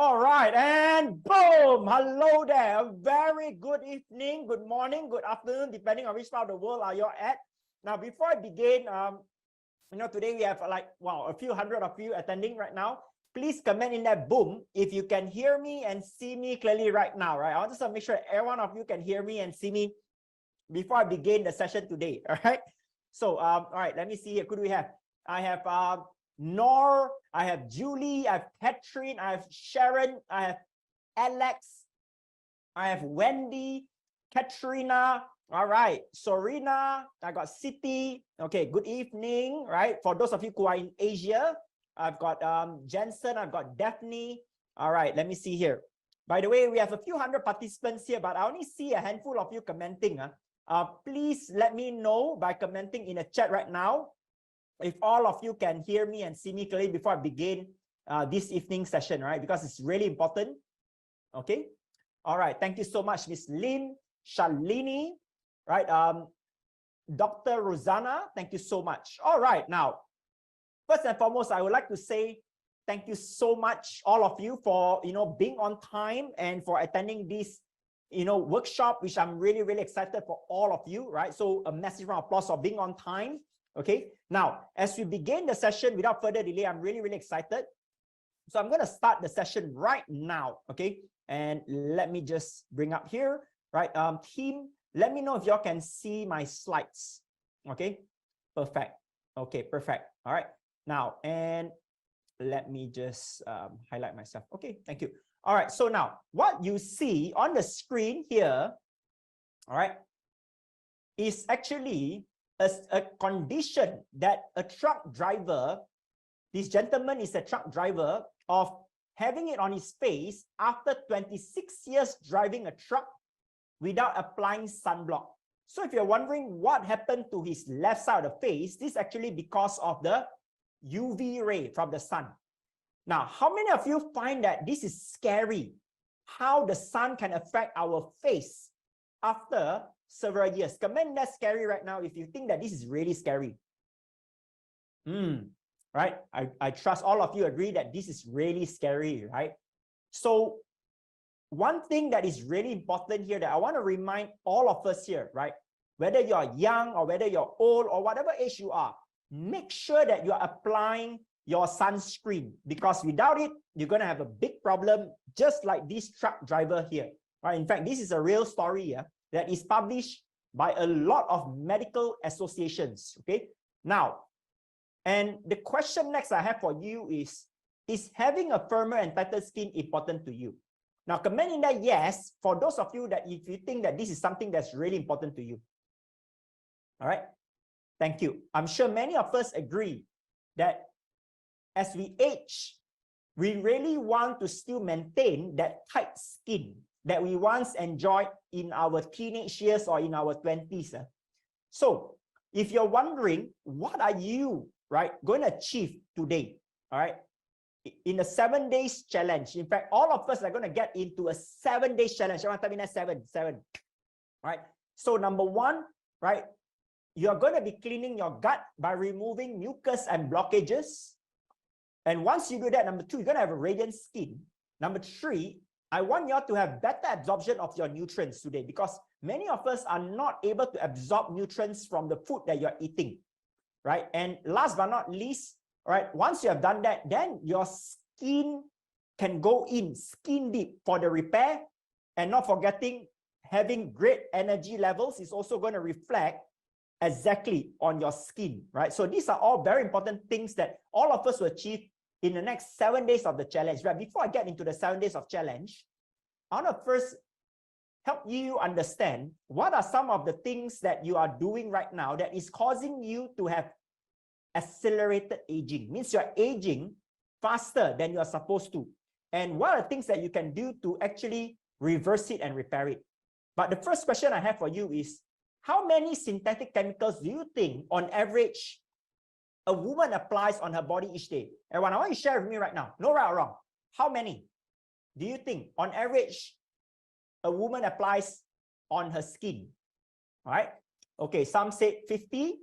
All right, and boom! Hello there. A very good evening, good morning, good afternoon, depending on which part of the world are you at. Now, before I begin, today we have a few hundred of you attending right now. Please comment in that boom if you can hear me and see me clearly right now, right? I want to make sure every one of you can hear me and see me before I begin the session today, all right? So, all right, let me see here. Could we have? I have Nor, I have Julie, I have Catherine, I have Sharon, I have Alex, I have Wendy, Katrina, all right, Sorina, I got City, okay, good evening, right? For those of you who are in Asia, I've got Jensen, I've got Daphne, all right, let me see here. By the way, we have a few hundred participants here, but I only see a handful of you commenting. Please let me know by commenting in the chat right now if all of you can hear me and see me clearly before I begin this evening session, right? Because it's really important. Okay. All right. Thank you so much, Miss Lynn, Shalini, right? Dr. Rosanna, thank you so much. All right. Now, first and foremost, I would like to say thank you so much, all of you, for being on time and for attending this workshop, which I'm really, really excited for all of you, right? So a massive round of applause for being on time. Okay, now as we begin the session without further delay, I'm really, really excited. So I'm going to start the session right now. Okay, and let me just bring up here, right? Team, let me know if y'all can see my slides. Okay, perfect. Okay, perfect. All right, now, and let me just highlight myself. Okay, thank you. All right, so now what you see on the screen here, all right, is actually a condition that a truck driver, this gentleman is a truck driver, of having it on his face after 26 years driving a truck without applying sunblock. So if you're wondering what happened to his left side of the face, this is actually because of the UV ray from the sun. Now, how many of you find that this is scary? How the sun can affect our face after several years? Comment that's scary right now if you think that this is really scary. Right? I trust all of you agree that this is really scary, right? So one thing that is really important here that I want to remind all of us here, right? Whether you're young or whether you're old or whatever age you are, make sure that you're applying your sunscreen, because without it, you're going to have a big problem, just like this truck driver here. Right? In fact, this is a real story here that is published by a lot of medical associations. Okay, now, and the question next I have for you is having a firmer and tighter skin important to you? Now, comment in that yes, for those of you that if you think that this is something that's really important to you. All right, thank you. I'm sure many of us agree that as we age, we really want to still maintain that tight skin that we once enjoyed in our teenage years or in our 20s. So if you're wondering, what are you, right, going to achieve today, all right, in a 7 days challenge? In fact, all of us are going to get into a 7 days challenge. Everyone tell me that seven, right? So number one, right, you're going to be cleaning your gut by removing mucus and blockages. And once you do that, number two, you're going to have a radiant skin. Number three, I want you all to have better absorption of your nutrients today, because many of us are not able to absorb nutrients from the food that you're eating, right? And last but not least, right, once you have done that, then your skin can go in skin deep for the repair. And not forgetting, having great energy levels is also going to reflect exactly on your skin, right? So these are all very important things that all of us will achieve in the next 7 days of the challenge. But before I get into the 7 days of challenge, I want to first help you understand what are some of the things that you are doing right now that is causing you to have accelerated aging. Means you're aging faster than you're supposed to. And what are the things that you can do to actually reverse it and repair it? But the first question I have for you is, how many synthetic chemicals do you think on average a woman applies on her body each day? Everyone, I want you to share with me right now. No right or wrong. How many do you think on average a woman applies on her skin? All right. Okay, some say 50,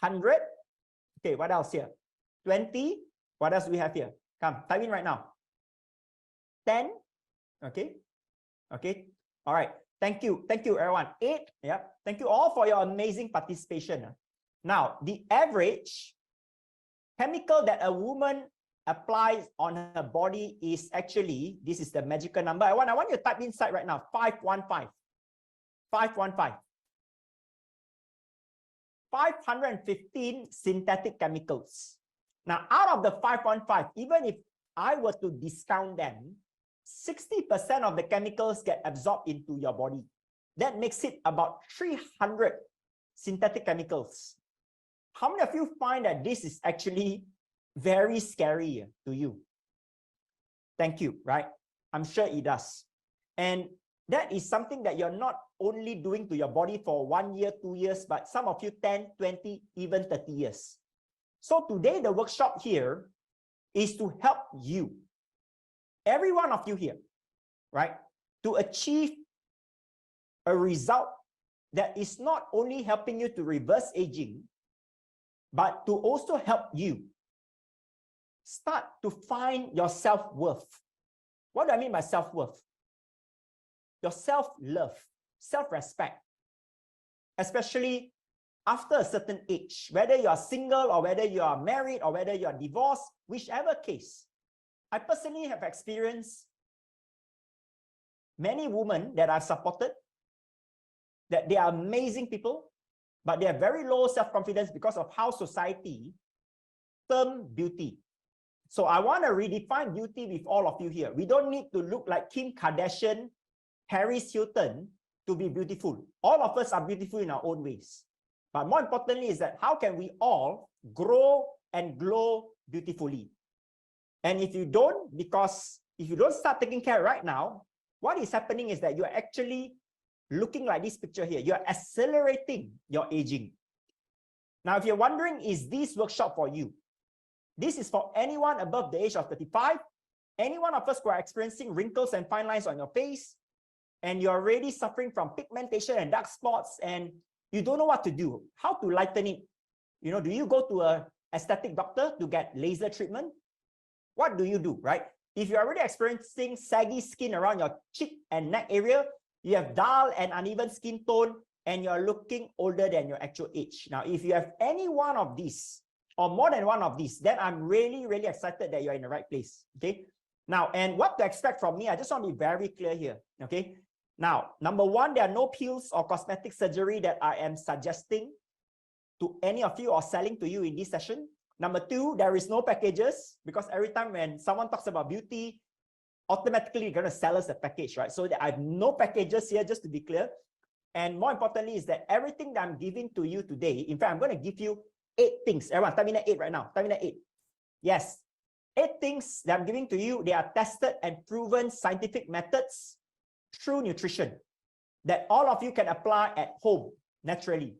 100. Okay, what else here? 20. What else do we have here? Come, type in right now. 10. Okay. Okay. All right. Thank you. Thank you, everyone. 8. Yep. Thank you all for your amazing participation. Now, the average chemical that a woman applies on her body is actually, this is the magical number. I want you to type inside right now, 515. 515. 515 synthetic chemicals. Now, out of the 515, even if I were to discount them, 60% of the chemicals get absorbed into your body. That makes it about 300 synthetic chemicals. How many of you find that this is actually very scary to you? Thank you, right? I'm sure it does. And that is something that you're not only doing to your body for 1 year, 2 years, but some of you 10, 20, even 30 years. So today, the workshop here is to help you, every one of you here, right, to achieve a result that is not only helping you to reverse aging, but to also help you start to find your self-worth. What do I mean by self-worth? Your self-love, self-respect, especially after a certain age, whether you are single or whether you are married or whether you are divorced, whichever case. I personally have experienced many women that I've supported, that they are amazing people, but they have very low self-confidence because of how society term beauty. So I want to redefine beauty with all of you here. We don't need to look like Kim Kardashian, Paris Hilton to be beautiful. All of us are beautiful in our own ways. But more importantly is that how can we all grow and glow beautifully? And if you don't, because if you don't start taking care right now, what is happening is that you're actually looking like this picture here. You're accelerating your aging. Now, if you're wondering, is this workshop for you? This is for anyone above the age of 35, any one of us who are experiencing wrinkles and fine lines on your face, and you're already suffering from pigmentation and dark spots, and you don't know what to do, how to lighten it. You know, do you go to an aesthetic doctor to get laser treatment? What do you do, right? If you're already experiencing saggy skin around your cheek and neck area, you have dull and uneven skin tone, and you're looking older than your actual age. Now, if you have any one of these, or more than one of these, then I'm really, really excited that you're in the right place, okay? Now, and what to expect from me, I just want to be very clear here, okay? Now, number one, there are no pills or cosmetic surgery that I am suggesting to any of you or selling to you in this session. Number two, there is no packages, because every time when someone talks about beauty, automatically you're going to sell us a package, right? So I have no packages here, just to be clear. And more importantly is that everything that I'm giving to you today, in fact, I'm going to give you 8 things. Everyone, type in that 8 right now. Type in that 8. Yes. 8 things that I'm giving to you, they are tested and proven scientific methods through nutrition that all of you can apply at home naturally.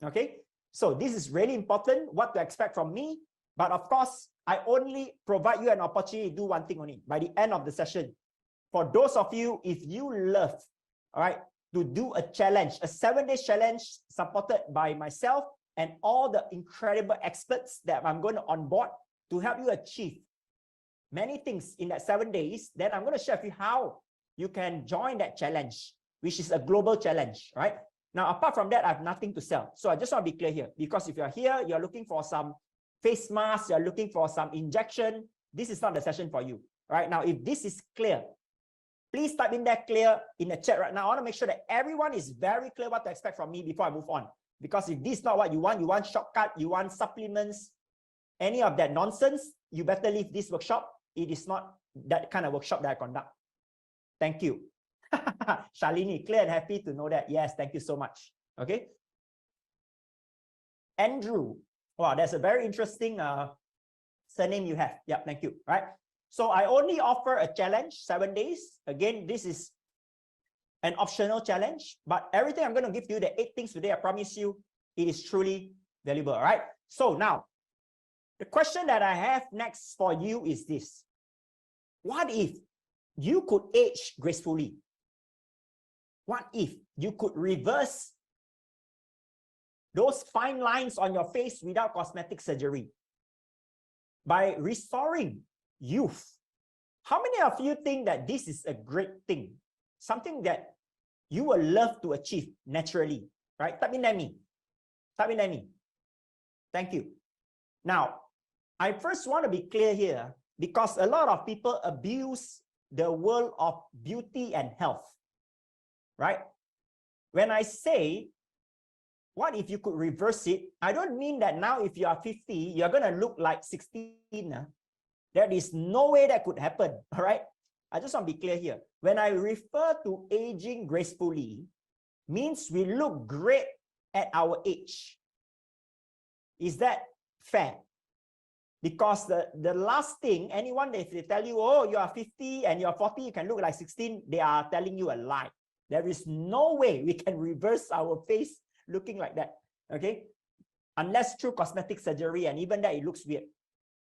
Okay? So this is really important, what to expect from me. But of course, I only provide you an opportunity to do one thing only by the end of the session. For those of you, if you love, all right, to do a challenge, a 7-day challenge supported by myself and all the incredible experts that I'm going to onboard to help you achieve many things in that 7 days, then I'm going to share with you how you can join that challenge, which is a global challenge, right? Now, apart from that, I have nothing to sell. So I just want to be clear here, because if you're here, you're looking for some face mask, you're looking for some injection, this is not the session for you, right? Now, if this is clear, please type in that clear in the chat right now. I want to make sure that everyone is very clear what to expect from me before I move on. Because if this is not what you want shortcut, you want supplements, any of that nonsense, you better leave this workshop. It is not that kind of workshop that I conduct. Thank you. Shalini, clear and happy to know that. Yes, thank you so much. Okay. Andrew. Wow, that's a very interesting surname you have. Yeah, thank you. Right. So I only offer a challenge, 7 days. Again, this is an optional challenge, but everything I'm going to give you, the 8 things today, I promise you, it is truly valuable. All right. So now, the question that I have next for you is this. What if you could age gracefully? What if you could reverse those fine lines on your face without cosmetic surgery by restoring youth, How many of you think that this is a great thing? Something that you will love to achieve naturally, right? Type in at me. Type in at me. Thank you. Now, I first want to be clear here because a lot of people abuse the world of beauty and health, right? When I say, what if you could reverse it? I don't mean that now if you are 50, you're going to look like 16. There is no way that could happen, all right? I just want to be clear here. When I refer to aging gracefully, means we look great at our age. Is that fair? Because the last thing, anyone, if they tell you, oh, you are 50 and you're 40, you can look like 16, they are telling you a lie. There is no way we can reverse our face looking like that, okay? Unless through cosmetic surgery, and even that, it looks weird.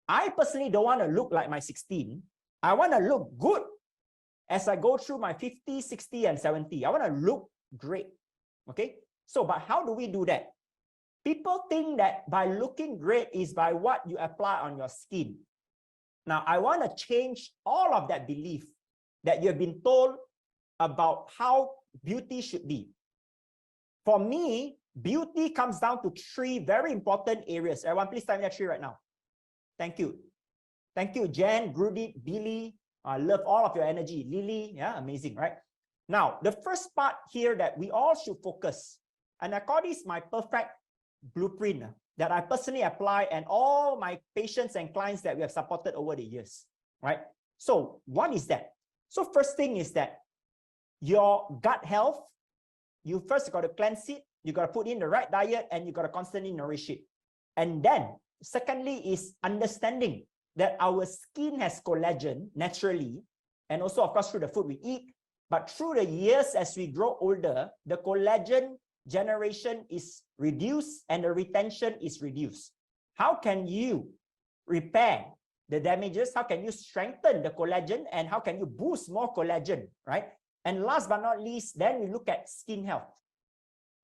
I personally don't want to look like my 16. I want to look good as I go through my 50, 60, and 70. I want to look great, okay? So, but how do we do that? People think that by looking great is by what you apply on your skin. Now, I want to change all of that belief that you've been told about how beauty should be. For me, beauty comes down to three very important areas. Everyone, please type in that three right now. Thank you. Thank you, Jen, Grudit, Billy. I love all of your energy. Lily, yeah, amazing, right? Now, the first part here that we all should focus, and I call this my perfect blueprint that I personally apply and all my patients and clients that we have supported over the years, right? So what is that? So first thing is that your gut health, you first got to cleanse it, you got to put in the right diet, and you got to constantly nourish it. And then secondly is understanding that our skin has collagen naturally, and also of course through the food we eat, but through the years as we grow older, the collagen generation is reduced and the retention is reduced. How can you repair the damages? How can you strengthen the collagen? And how can you boost more collagen, right? And last but not least, then we look at skin health.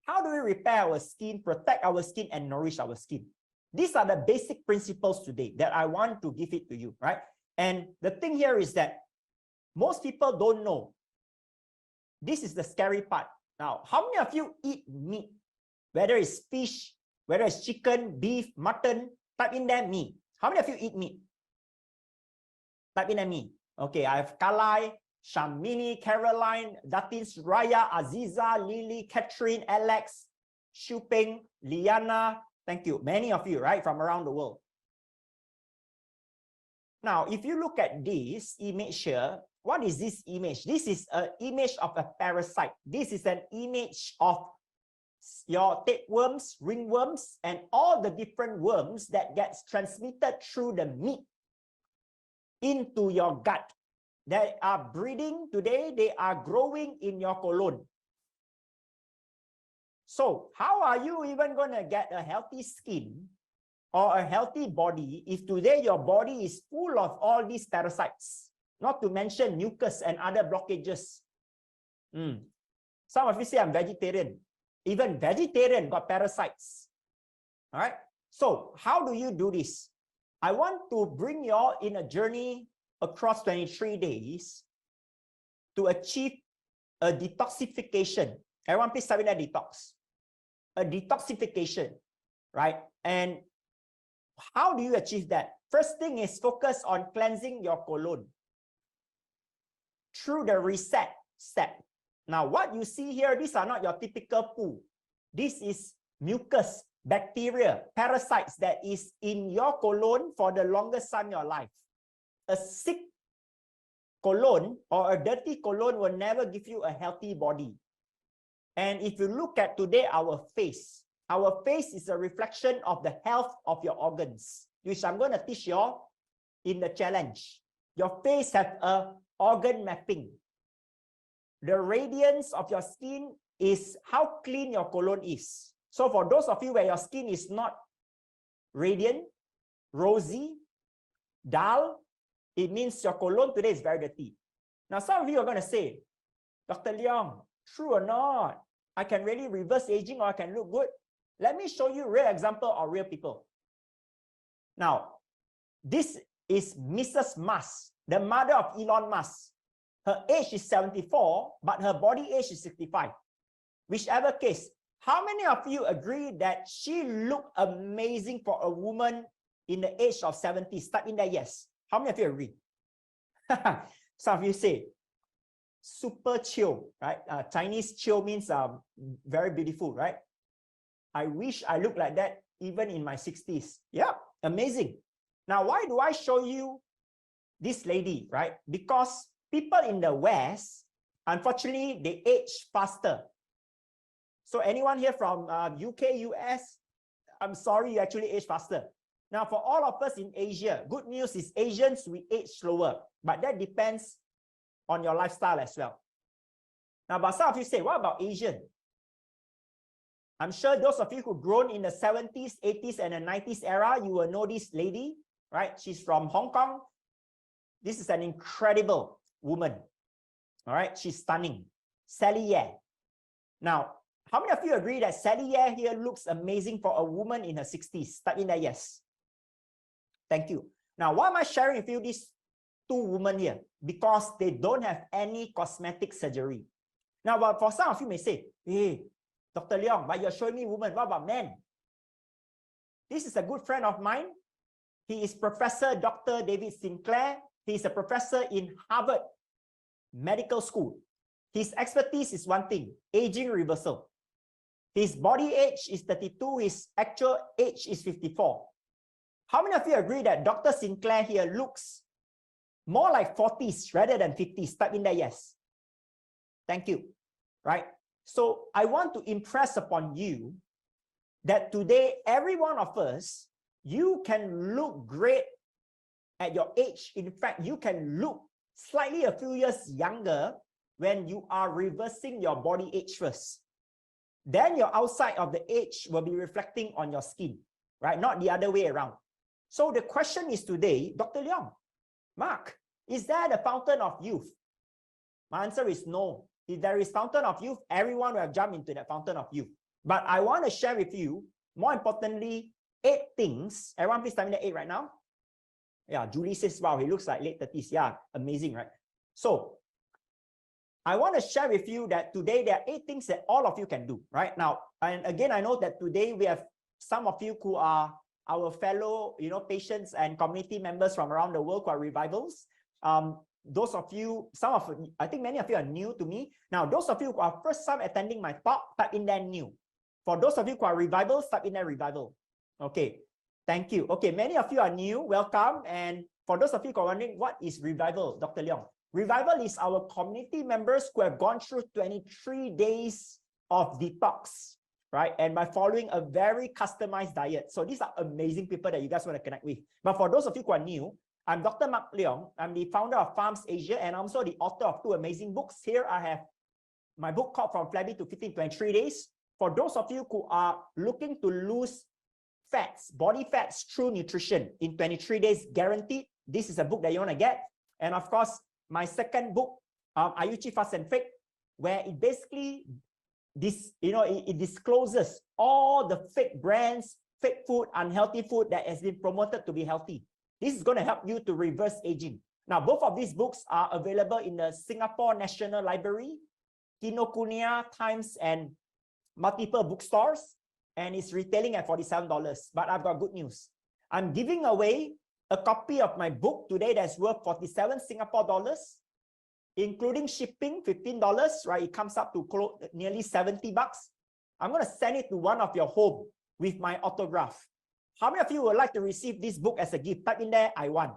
How do we repair our skin, protect our skin, and nourish our skin? These are the basic principles today that I want to give it to you, right? And the thing here is that most people don't know. This is the scary part. Now, how many of you eat meat? Whether it's fish, whether it's chicken, beef, mutton, type in there me. How many of you eat meat? Type in there me. Okay, I have Kalai, Shamini, Caroline, Datin, Raya, Aziza, Lily, Catherine, Alex, Shuping, Liana. Thank you. Many of you, right, from around the world. Now, if you look at this image here, what is this image? This is an image of a parasite. This is an image of your tapeworms, ringworms, and all the different worms that gets transmitted through the meat into your gut. They are breeding today. They are growing in your colon. So how are you even going to get a healthy skin or a healthy body if today your body is full of all these parasites? Not to mention mucus and other blockages. Some of you say I'm vegetarian. Even vegetarian got parasites. All right. So how do you do this? I want to bring you all in a journey across 23 days to achieve a detoxification. Everyone please type in that detox. A detoxification, right? And how do you achieve that? First thing is focus on cleansing your colon through the reset step. Now, what you see here, these are not your typical poo. This is mucus, bacteria, parasites that is in your colon for the longest time in your life. A sick colon or a dirty colon will never give you a healthy body. And if you look at today, our face is a reflection of the health of your organs, which I'm going to teach you all in the challenge. Your face has a organ mapping. The radiance of your skin is how clean your colon is. So for those of you where your skin is not radiant, rosy, dull, it means your colon today is very dirty. Now some of you are going to say, Dr. Leong, true or not? I can really reverse aging or I can look good. Let me show you a real example of real people. Now, this is Mrs. Mas. the mother of Elon Musk. Her age is 74, but her body age is 65. Whichever case, how many of you agree that she looked amazing for a woman in the age of 70? Type in there, yes. How many of you agree? Some of you say, super chill, right? Chinese chill means very beautiful, right? I wish I looked like that even in my 60s. Yeah, amazing. Now, why do I show you this lady, right? Because people in the West, unfortunately, they age faster. So anyone here from UK, US, I'm sorry, you actually age faster. Now, for all of us in Asia, good news is Asians, we age slower, but that depends on your lifestyle as well. Now, but some of you say, what about Asian? I'm sure those of you who grown in the 70s, 80s, and the 90s era, you will know this lady, right? She's from Hong Kong. This is an incredible woman. All right, she's stunning. Sally Ye. Now, how many of you agree that Sally Ye here looks amazing for a woman in her 60s? Type in there, yes. Thank you. Now, why am I sharing with you these two women here? Because they don't have any cosmetic surgery. Now, but for some of you may say, hey, Dr. Leong, but you're showing me women. What about men? This is a good friend of mine. He is Professor Dr. David Sinclair. He is a professor in Harvard Medical School. His expertise is one thing, aging reversal. His body age is 32. His actual age is 54. How many of you agree that Dr. Sinclair here looks more like 40s rather than 50s? Type in there, yes. Thank you. Right? So I want to impress upon you that today, every one of us, you can look great at your age. In fact, you can look slightly a few years younger when you are reversing your body age first. Then your outside of the age will be reflecting on your skin, right? Not the other way around. So the question is today, Dr. Leong, Mark, is there the fountain of youth? My answer is no. If there is fountain of youth, everyone will have jumped into that fountain of youth. But I want to share with you, more importantly, 8 things. Everyone please tell me the 8 right now. Yeah, Julie says, wow, he looks like late 30s. Yeah, amazing, right? So I want to share with you that today there are 8 things that all of you can do, right? Now, and again, I know that today we have some of you who are our fellow, patients and community members from around the world who are revivals. Those of you, I think many of you are new to me. Now, those of you who are first time attending my talk, type in there new. For those of you who are revivals, type in there revival. Okay, thank you. Okay, many of you are new, welcome. And for those of you who are wondering, what is revival, Dr. Leong? Revival is our community members who have gone through 23 days of detox, right? And by following a very customized diet. So these are amazing people that you guys want to connect with. But for those of you who are new, I'm Dr. Mark Leong. I'm the founder of Farms Asia and I'm also the author of 2 amazing books. Here I have my book called From Flabby to Fit in 23 Days. For those of you who are looking to lose fats, body fats through nutrition in 23 days guaranteed, this is a book that you want to get. And of course, my second book, Ayuchi Fast and Fake, where it basically it discloses all the fake brands, fake food, unhealthy food that has been promoted to be healthy. This is going to help you to reverse aging. Now, both of these books are available in the Singapore National Library, Kinokuniya, Times, and multiple bookstores, and it's retailing at $47. But I've got good news. I'm giving away a copy of my book today that's worth 47 Singapore dollars, including shipping, $15, right? It comes up to nearly 70 bucks. I'm going to send it to one of your home with my autograph. How many of you would like to receive this book as a gift? Type in there, I want.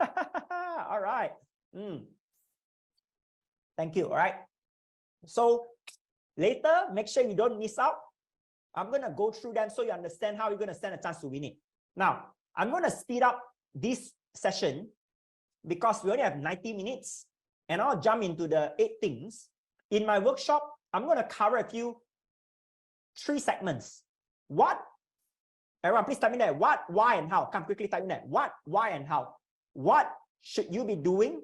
All right. Thank you. All right. So later, make sure you don't miss out. I'm going to go through them so you understand how you're going to stand a chance to win it. Now, I'm going to speed up this session because we only have 90 minutes and I'll jump into the 8 things. In my workshop, I'm going to cover with you 3 segments. What? Everyone, please type in there. What, why, and how. Come quickly type in there. What, why, and how. What should you be doing?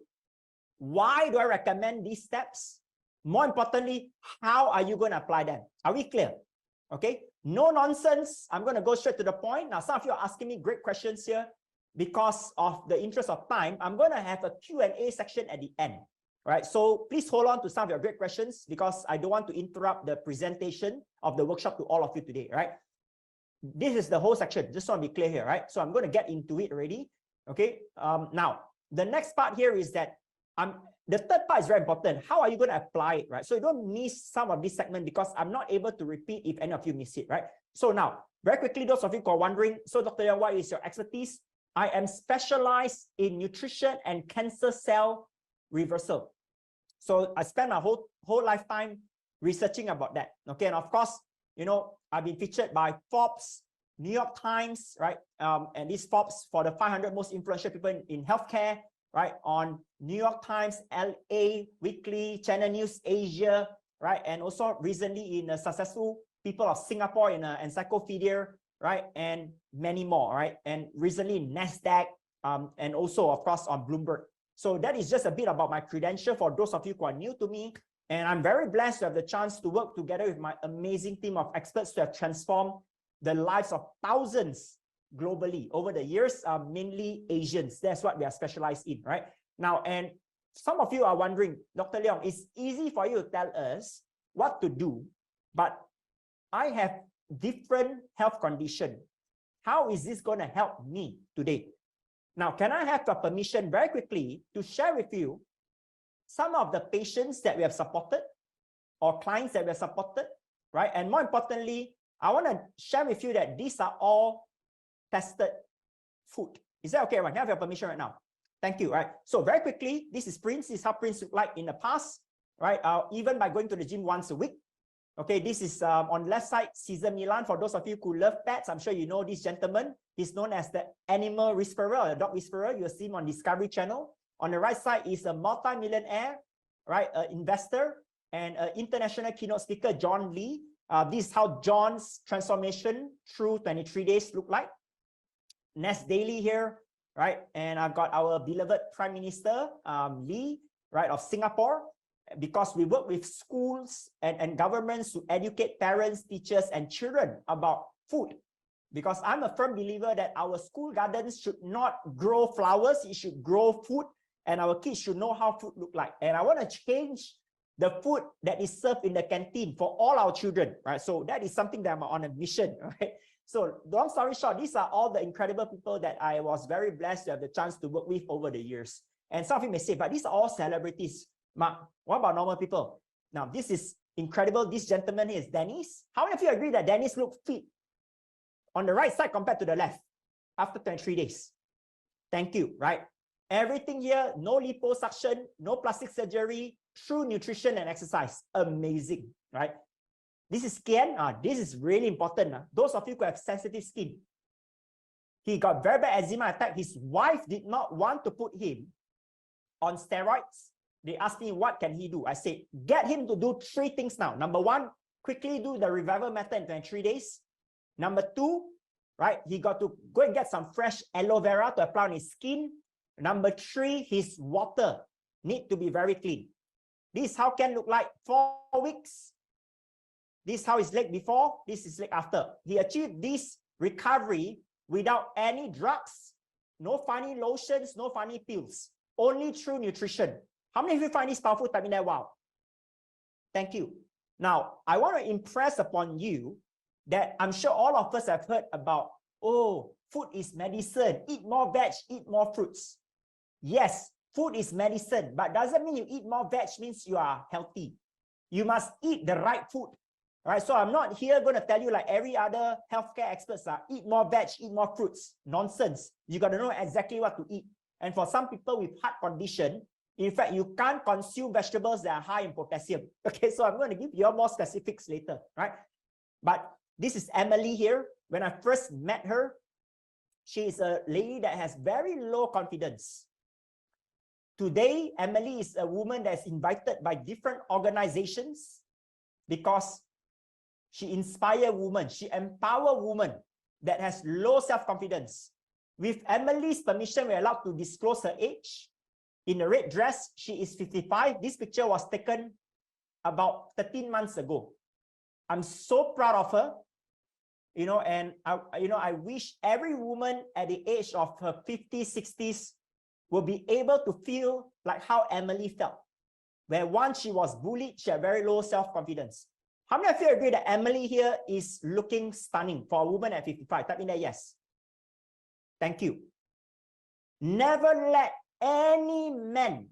Why do I recommend these steps? More importantly, how are you going to apply them? Are we clear? Okay. No nonsense. I'm going to go straight to the point. Now, some of you are asking me great questions here. because of the interest of time, I'm going to have a Q&A section at the end. Right, so please hold on to some of your great questions because I don't want to interrupt the presentation of the workshop to all of you today, right? This is the whole section, just want to be clear here, right? So I'm going to get into it already, okay? Now, the next part here is that the third part is very important. How are you going to apply it, right? So you don't miss some of this segment because I'm not able to repeat if any of you miss it, right? So now, very quickly, those of you who are wondering, so Dr. Leong, what is your expertise? I am specialized in nutrition and cancer cell reversal. So I spent my whole lifetime researching about that. Okay, and of course, you know, I've been featured by Forbes, New York Times, right? And this Forbes for the 500 most influential people in healthcare, right? On New York Times, LA Weekly, Channel News Asia, right? And also recently in the Successful People of Singapore in Encyclopedia, right? And many more, right? And recently in NASDAQ, and also of course on Bloomberg. So that is just a bit about my credential for those of you who are new to me. And I'm very blessed to have the chance to work together with my amazing team of experts to have transformed the lives of thousands globally over the years, mainly Asians. That's what we are specialized in, right? Now, and some of you are wondering, Dr. Leong, it's easy for you to tell us what to do, but I have different health condition. How is this going to help me today? Now, can I have your permission very quickly to share with you some of the patients that we have supported or clients that we have supported, right? And more importantly, I want to share with you that these are all tested food. Is that okay, everyone? Can I have your permission right now? Thank you, right? So very quickly, this is Prince. This is how Prince looked like in the past, right? Even by going to the gym once a week. Okay, this is on the left side, Caesar Milan. For those of you who love pets, I'm sure you know this gentleman. He's known as the animal whisperer or the dog whisperer. You'll see him on Discovery Channel. On the right side is a multi-millionaire, right? An investor and an international keynote speaker, John Lee. This is how John's transformation through 23 days look like. Nest Daily here, right? And I've got our beloved Prime Minister, Lee, right, of Singapore. Because we work with schools and governments to educate parents, teachers, and children about food. Because I'm a firm believer that our school gardens should not grow flowers, it should grow food, and our kids should know how food look like. And I want to change the food that is served in the canteen for all our children, right? So that is something that I'm on a mission, right? So long story short, these are all the incredible people that I was very blessed to have the chance to work with over the years. And some of you may say, but these are all celebrities. Mark, what about normal people? Now, this is incredible. This gentleman here is Dennis. How many of you agree that Dennis looked fit on the right side compared to the left after 23 days? Thank you, right? Everything here, no liposuction, no plastic surgery, true nutrition and exercise. Amazing, right? This is Kian. This is really important. Those of you who have sensitive skin. He got very bad eczema attack. His wife did not want to put him on steroids. They asked me, what can he do? I said, get him to do 3 things now. Number 1, quickly do the revival method in 23 days. Number 2, right, he got to go and get some fresh aloe vera to apply on his skin. Number 3, his water need to be very clean. This is how Ken look like 4 weeks. This is how his leg before, this is leg after. He achieved this recovery without any drugs, no funny lotions, no funny pills, only through nutrition. How many of you find this powerful? Type in there, wow. Thank you. Now, I want to impress upon you that I'm sure all of us have heard about, oh, food is medicine. Eat more veg, eat more fruits. Yes, food is medicine, but doesn't mean you eat more veg means you are healthy. You must eat the right food. All right, so I'm not here going to tell you like every other healthcare experts are eat more veg, eat more fruits. Nonsense. You got to know exactly what to eat. And for some people with heart condition, in fact, you can't consume vegetables that are high in potassium. Okay, so I'm going to give you more specifics later, right? But this is Emily here. When I first met her, she is a lady that has very low confidence. Today, Emily is a woman that's invited by different organizations because she inspires women, she empowers women that has low self-confidence. With Emily's permission, we're allowed to disclose her age. In a red dress, she is 55. This picture was taken about 13 months ago. I'm so proud of her. and I wish every woman at the age of her 50s, 60s will be able to feel like how Emily felt, where once she was bullied, she had very low self-confidence. How many of you agree that Emily here is looking stunning for a woman at 55? Type in there, yes. Thank you. Never let any man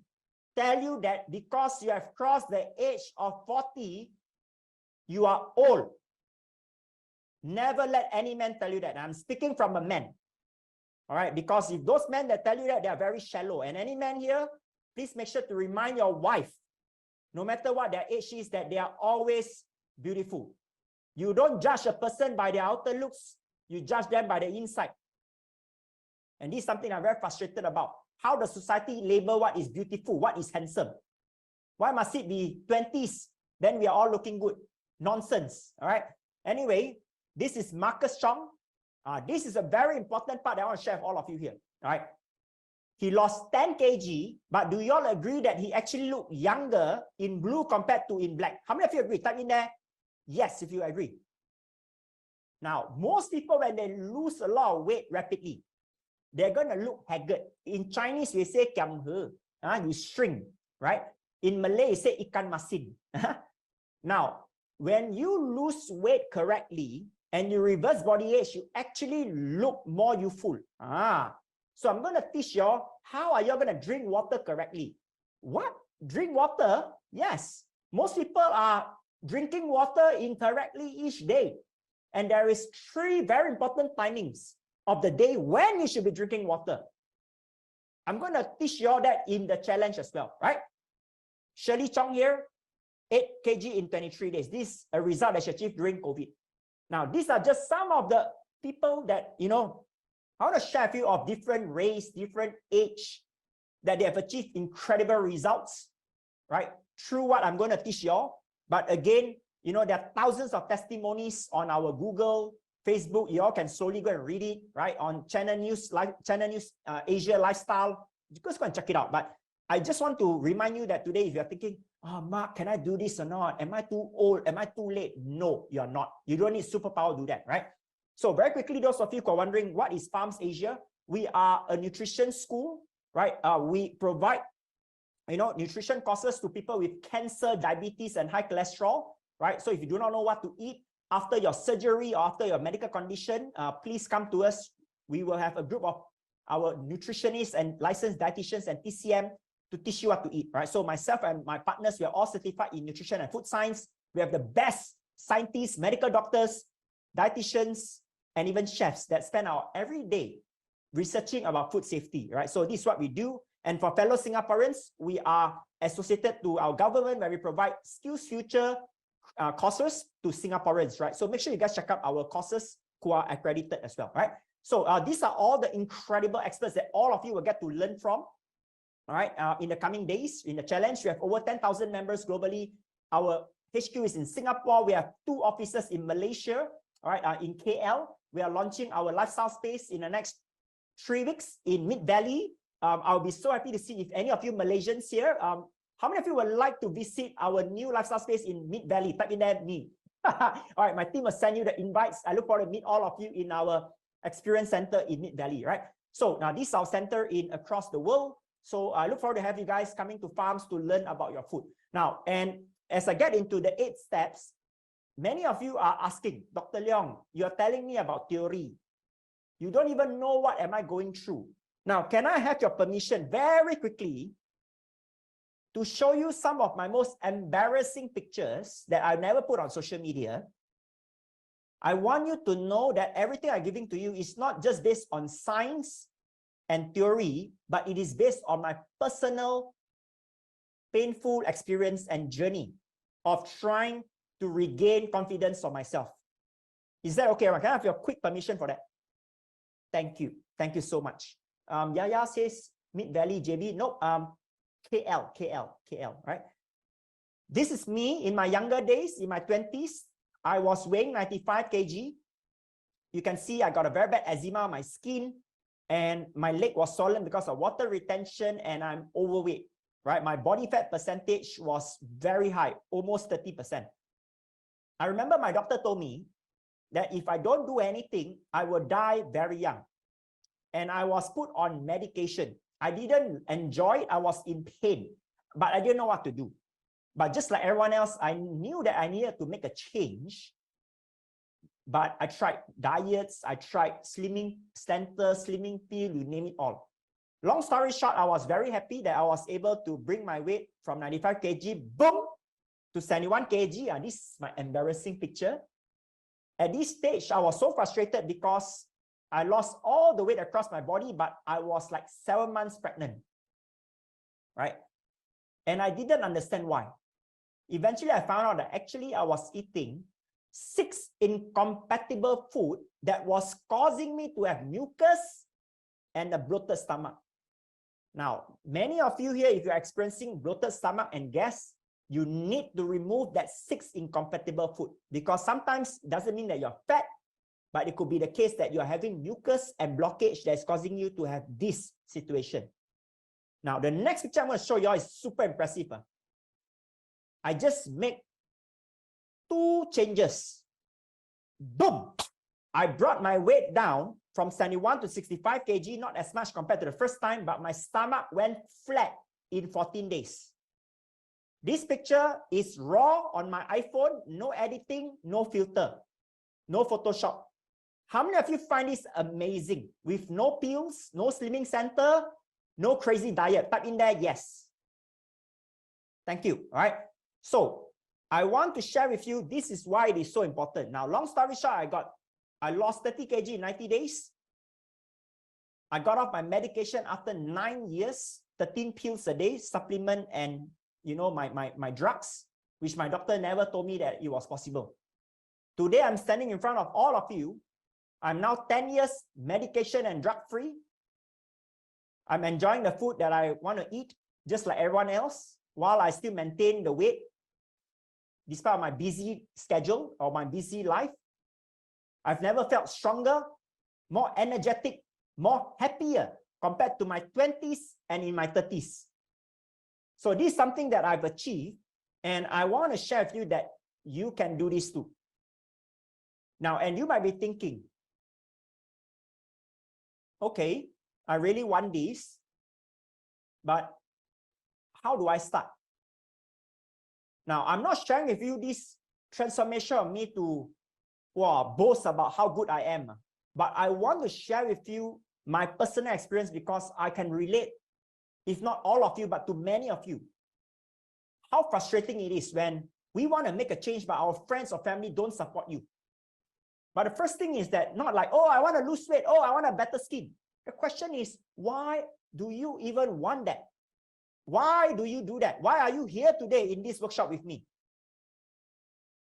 tell you that because you have crossed the age of 40, you are old. Never let any man tell you that. I'm speaking from a man. All right, because if those men that tell you that, they are very shallow. And any man here, please make sure to remind your wife, no matter what their age is, that they are always beautiful. You don't judge a person by their outer looks, you judge them by the inside. And this is something I'm very frustrated about. How does society label what is beautiful, what is handsome? Why must it be 20s? Then we are all looking good. Nonsense. All right. Anyway, this is Marcus Chong. This is a very important part that I want to share with all of you here. All right. He lost 10 kg, but do you all agree that he actually looked younger in blue compared to in black? How many of you agree? Type in there. Yes, if you agree. Now, most people, when they lose a lot of weight rapidly, they're going to look haggard. In Chinese, we say kiam he. You shrink, right? In Malay, we say ikan masin. Now, when you lose weight correctly and you reverse body age, you actually look more youthful. So I'm going to teach you how are you going to drink water correctly. What? Drink water? Yes. Most people are drinking water incorrectly each day. And there is 3 very important timings of the day when you should be drinking water. I'm going to teach you all that in the challenge as well, right? Shirley Chong here, 8 kg in 23 days. This is a result that she achieved during COVID. Now, these are just some of the people that, I want to share with you of different race, different age, that they have achieved incredible results, right? Through what I'm going to teach you all. But again, there are thousands of testimonies on our Google, Facebook. You all can slowly go and read it, right? On Channel News Asia Lifestyle. Just go and check it out. But I just want to remind you that today, if you're thinking, Mark, can I do this or not? Am I too old? Am I too late? No, you're not. You don't need superpower to do that, right? So very quickly, those of you who are wondering, what is Farms Asia? We are a nutrition school, right? We provide, nutrition courses to people with cancer, diabetes, and high cholesterol, right? So if you do not know what to eat after your surgery or after your medical condition, please come to us. We will have a group of our nutritionists and licensed dietitians and TCM to teach you what to eat, right? So myself and my partners, we are all certified in nutrition and food science. We have the best scientists, medical doctors, dietitians, and even chefs that spend our every day researching about food safety, right? So this is what we do. And for fellow Singaporeans, we are associated to our government where we provide SkillsFuture courses to Singaporeans, right? So make sure you guys check out our courses who are accredited as well, right? So these are all the incredible experts that all of you will get to learn from, all right? In the coming days, in the challenge, we have over 10,000 members globally. Our HQ is in Singapore. We have 2 offices in Malaysia, all right? In KL, we are launching our lifestyle space in the next 3 weeks in Mid Valley. I'll be so happy to see if any of you Malaysians here, how many of you would like to visit our new lifestyle space in Mid Valley? Type in there, me. All right, my team will send you the invites. I look forward to meet all of you in our experience center in Mid Valley, right? So now this is our center across the world. So I look forward to have you guys coming to farms to learn about your food. Now, and as I get into the 8 steps, many of you are asking, Dr. Leong, you're telling me about theory. You don't even know what am I going through. Now, can I have your permission very quickly to show you some of my most embarrassing pictures that I've never put on social media? I want you to know that everything I'm giving to you is not just based on science and theory, but it is based on my personal, painful experience and journey of trying to regain confidence for myself. Is that okay? Can I have your quick permission for that? Thank you. Thank you so much. Yaya says Mid Valley, JB. Nope. KL, right? This is me in my younger days, in my 20s. I was weighing 95 kg. You can see I got a very bad eczema on my skin and my leg was swollen because of water retention and I'm overweight, right? My body fat percentage was very high, almost 30%. I remember my doctor told me that if I don't do anything, I will die very young. And I was put on medication. I didn't enjoy it. I was in pain, but I didn't know what to do. But just like everyone else, I knew that I needed to make a change. But I tried diets, I tried slimming center, slimming pill, you name it all. Long story short, I was very happy that I was able to bring my weight from 95 kg, boom, to 71 kg. This is my embarrassing picture. At this stage, I was so frustrated because I lost all the weight across my body, but I was like 7 months pregnant, right? And I didn't understand why. Eventually, I found out that actually I was eating 6 incompatible food that was causing me to have mucus and a bloated stomach. Now, many of you here, if you're experiencing bloated stomach and gas, you need to remove that 6 incompatible food, because sometimes it doesn't mean that you're fat, but it could be the case that you're having mucus and blockage that's causing you to have this situation. Now, the next picture I'm going to show you is super impressive. I just make 2 changes. Boom! I brought my weight down from 71 to 65 kg, not as much compared to the first time, but my stomach went flat in 14 days. This picture is raw on my iPhone, no editing, no filter, no Photoshop. How many of you find this amazing? With no pills, no slimming center, no crazy diet? Type in there, yes. Thank you. All right. So I want to share with you, this is why it is so important. Now, long story short, I lost 30 kg in 90 days. I got off my medication after 9 years, 13 pills a day, supplement and my drugs, which my doctor never told me that it was possible. Today, I'm standing in front of all of you. I'm now 10 years medication and drug free. I'm enjoying the food that I want to eat, just like everyone else, while I still maintain the weight, despite my busy schedule or my busy life. I've never felt stronger, more energetic, more happier compared to my 20s and in my 30s. So this is something that I've achieved, and I want to share with you that you can do this too. Now, and you might be thinking, okay, I really want this, but how do I start? Now, I'm not sharing with you this transformation of me to boast about how good I am, but I want to share with you my personal experience, because I can relate, if not all of you, but to many of you, how frustrating it is when we want to make a change, but our friends or family don't support you. But the first thing is that not like, oh, I want to lose weight, oh, I want a better skin. The question is, why do you even want that? Why do you do that? Why are you here today in this workshop with me?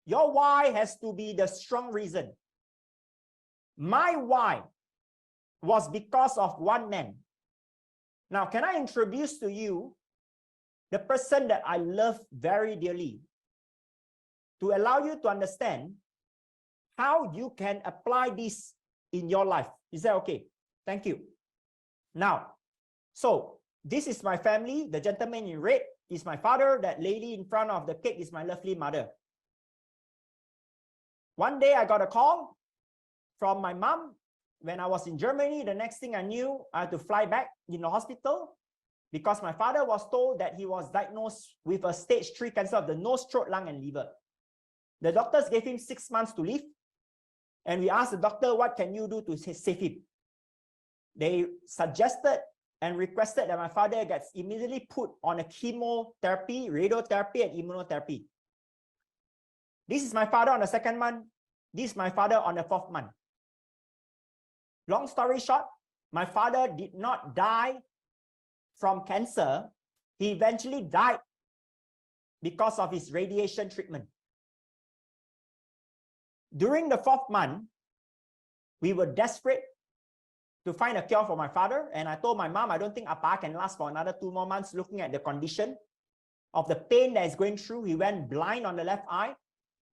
Your why has to be the strong reason. My why was because of one man. Now, can I introduce to you the person that I love very dearly, to allow you to understand how you can apply this in your life? Is that okay? Thank you. Now, so this is my family. The gentleman in red is my father. That lady in front of the cake is my lovely mother. One day I got a call from my mom when I was in Germany. The next thing I knew, I had to fly back in the hospital because my father was told that he was diagnosed with a stage 3 cancer of the nose, throat, lung, and liver. The doctors gave him 6 months to live. And we asked the doctor, what can you do to save him? They suggested and requested that my father gets immediately put on a chemotherapy, radiotherapy, and immunotherapy. This is my father on the 2nd month. This is my father on the 4th month. Long story short, my father did not die from cancer. He eventually died because of his radiation treatment. During the 4th month, we were desperate to find a cure for my father. And I told my mom, I don't think Appa can last for another 2 more months, looking at the condition of the pain that is going through. He went blind on the left eye.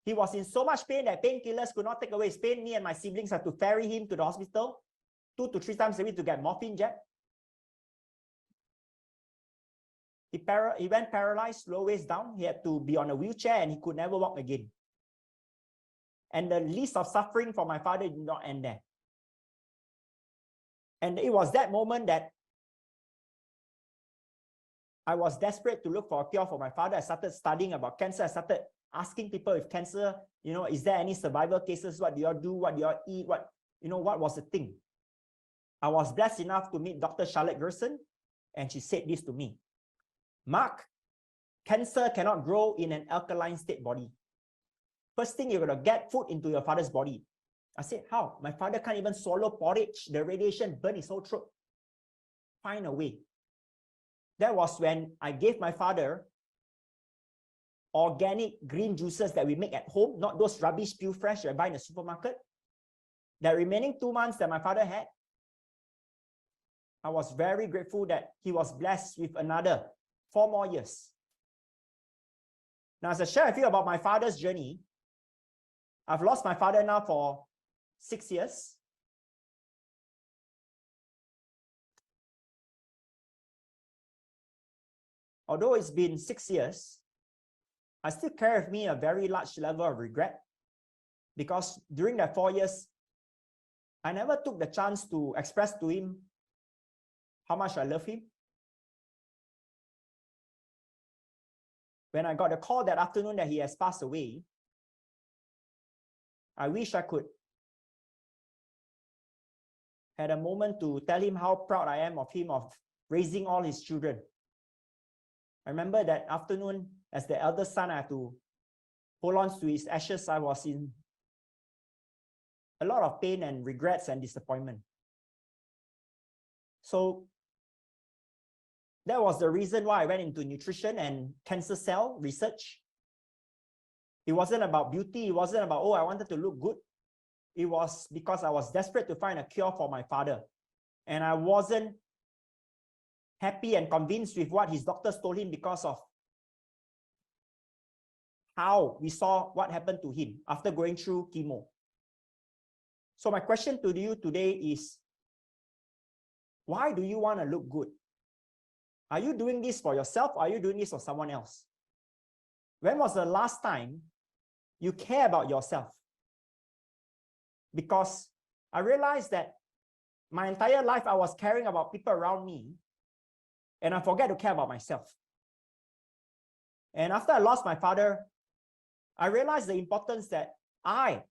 He was in so much pain that painkillers could not take away his pain. Me and my siblings had to ferry him to the hospital 2 to 3 times a week to get morphine jab. He went paralyzed, low waist down. He had to be on a wheelchair and he could never walk again. And the list of suffering for my father did not end there. And it was that moment that I was desperate to look for a cure for my father. I started studying about cancer. I started asking people with cancer, is there any survival cases? What do you all do? What do you all eat? What was the thing? I was blessed enough to meet Dr. Charlotte Gerson, and she said this to me. Mark, cancer cannot grow in an alkaline state body. First thing, you're going to get food into your father's body. I said, how? My father can't even swallow porridge. The radiation burned his whole throat. Find a way. That was when I gave my father organic green juices that we make at home, not those rubbish pure fresh that I buy in the supermarket. The remaining 2 months that my father had, I was very grateful that he was blessed with another 4 more years. Now, as I share with you about my father's journey, I've lost my father now for 6 years. Although it's been 6 years, I still carry with me a very large level of regret, because during that 4 years, I never took the chance to express to him how much I love him. When I got the call that afternoon that he has passed away, I wish I could had a moment to tell him how proud I am of him, of raising all his children. I remember that afternoon, as the eldest son, I had to hold on to his ashes. I was in a lot of pain and regrets and disappointment. So that was the reason why I went into nutrition and cancer cell research. It wasn't about beauty. It wasn't about, oh, I wanted to look good. It was because I was desperate to find a cure for my father. And I wasn't happy and convinced with what his doctors told him because of how we saw what happened to him after going through chemo. So my question to you today is, why do you want to look good? Are you doing this for yourself, or are you doing this for someone else? When was the last time you care about yourself? Because I realized that my entire life I was caring about people around me, and I forget to care about myself. And after I lost my father, I realized the importance that I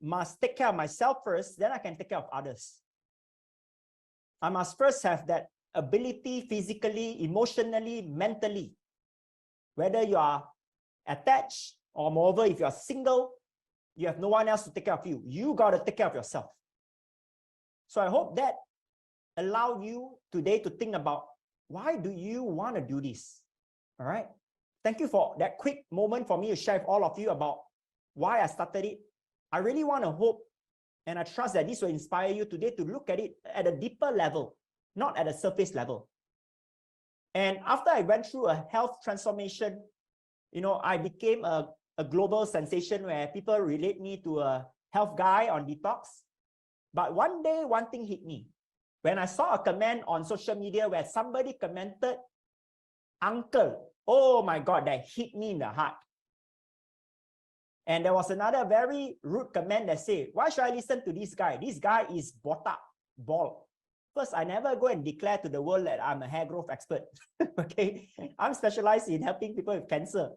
must take care of myself first, then I can take care of others. I must first have that ability physically, emotionally, mentally. Whether you are attached, or moreover, if you are single, you have no one else to take care of you. You got to take care of yourself. So I hope that allow you today to think about, why do you want to do this? All right. Thank you for that quick moment for me to share with all of you about why I started it. I really want to hope, and I trust that this will inspire you today to look at it at a deeper level, not at a surface level. And after I went through a health transformation, I became a global sensation where people relate me to a health guy on detox. But one day, one thing hit me. When I saw a comment on social media where somebody commented, "Uncle," oh my God, that hit me in the heart. And there was another very rude comment that said, "Why should I listen to this guy? This guy is botak, bald." First, I never go and declare to the world that I'm a hair growth expert. Okay, I'm specialized in helping people with cancer.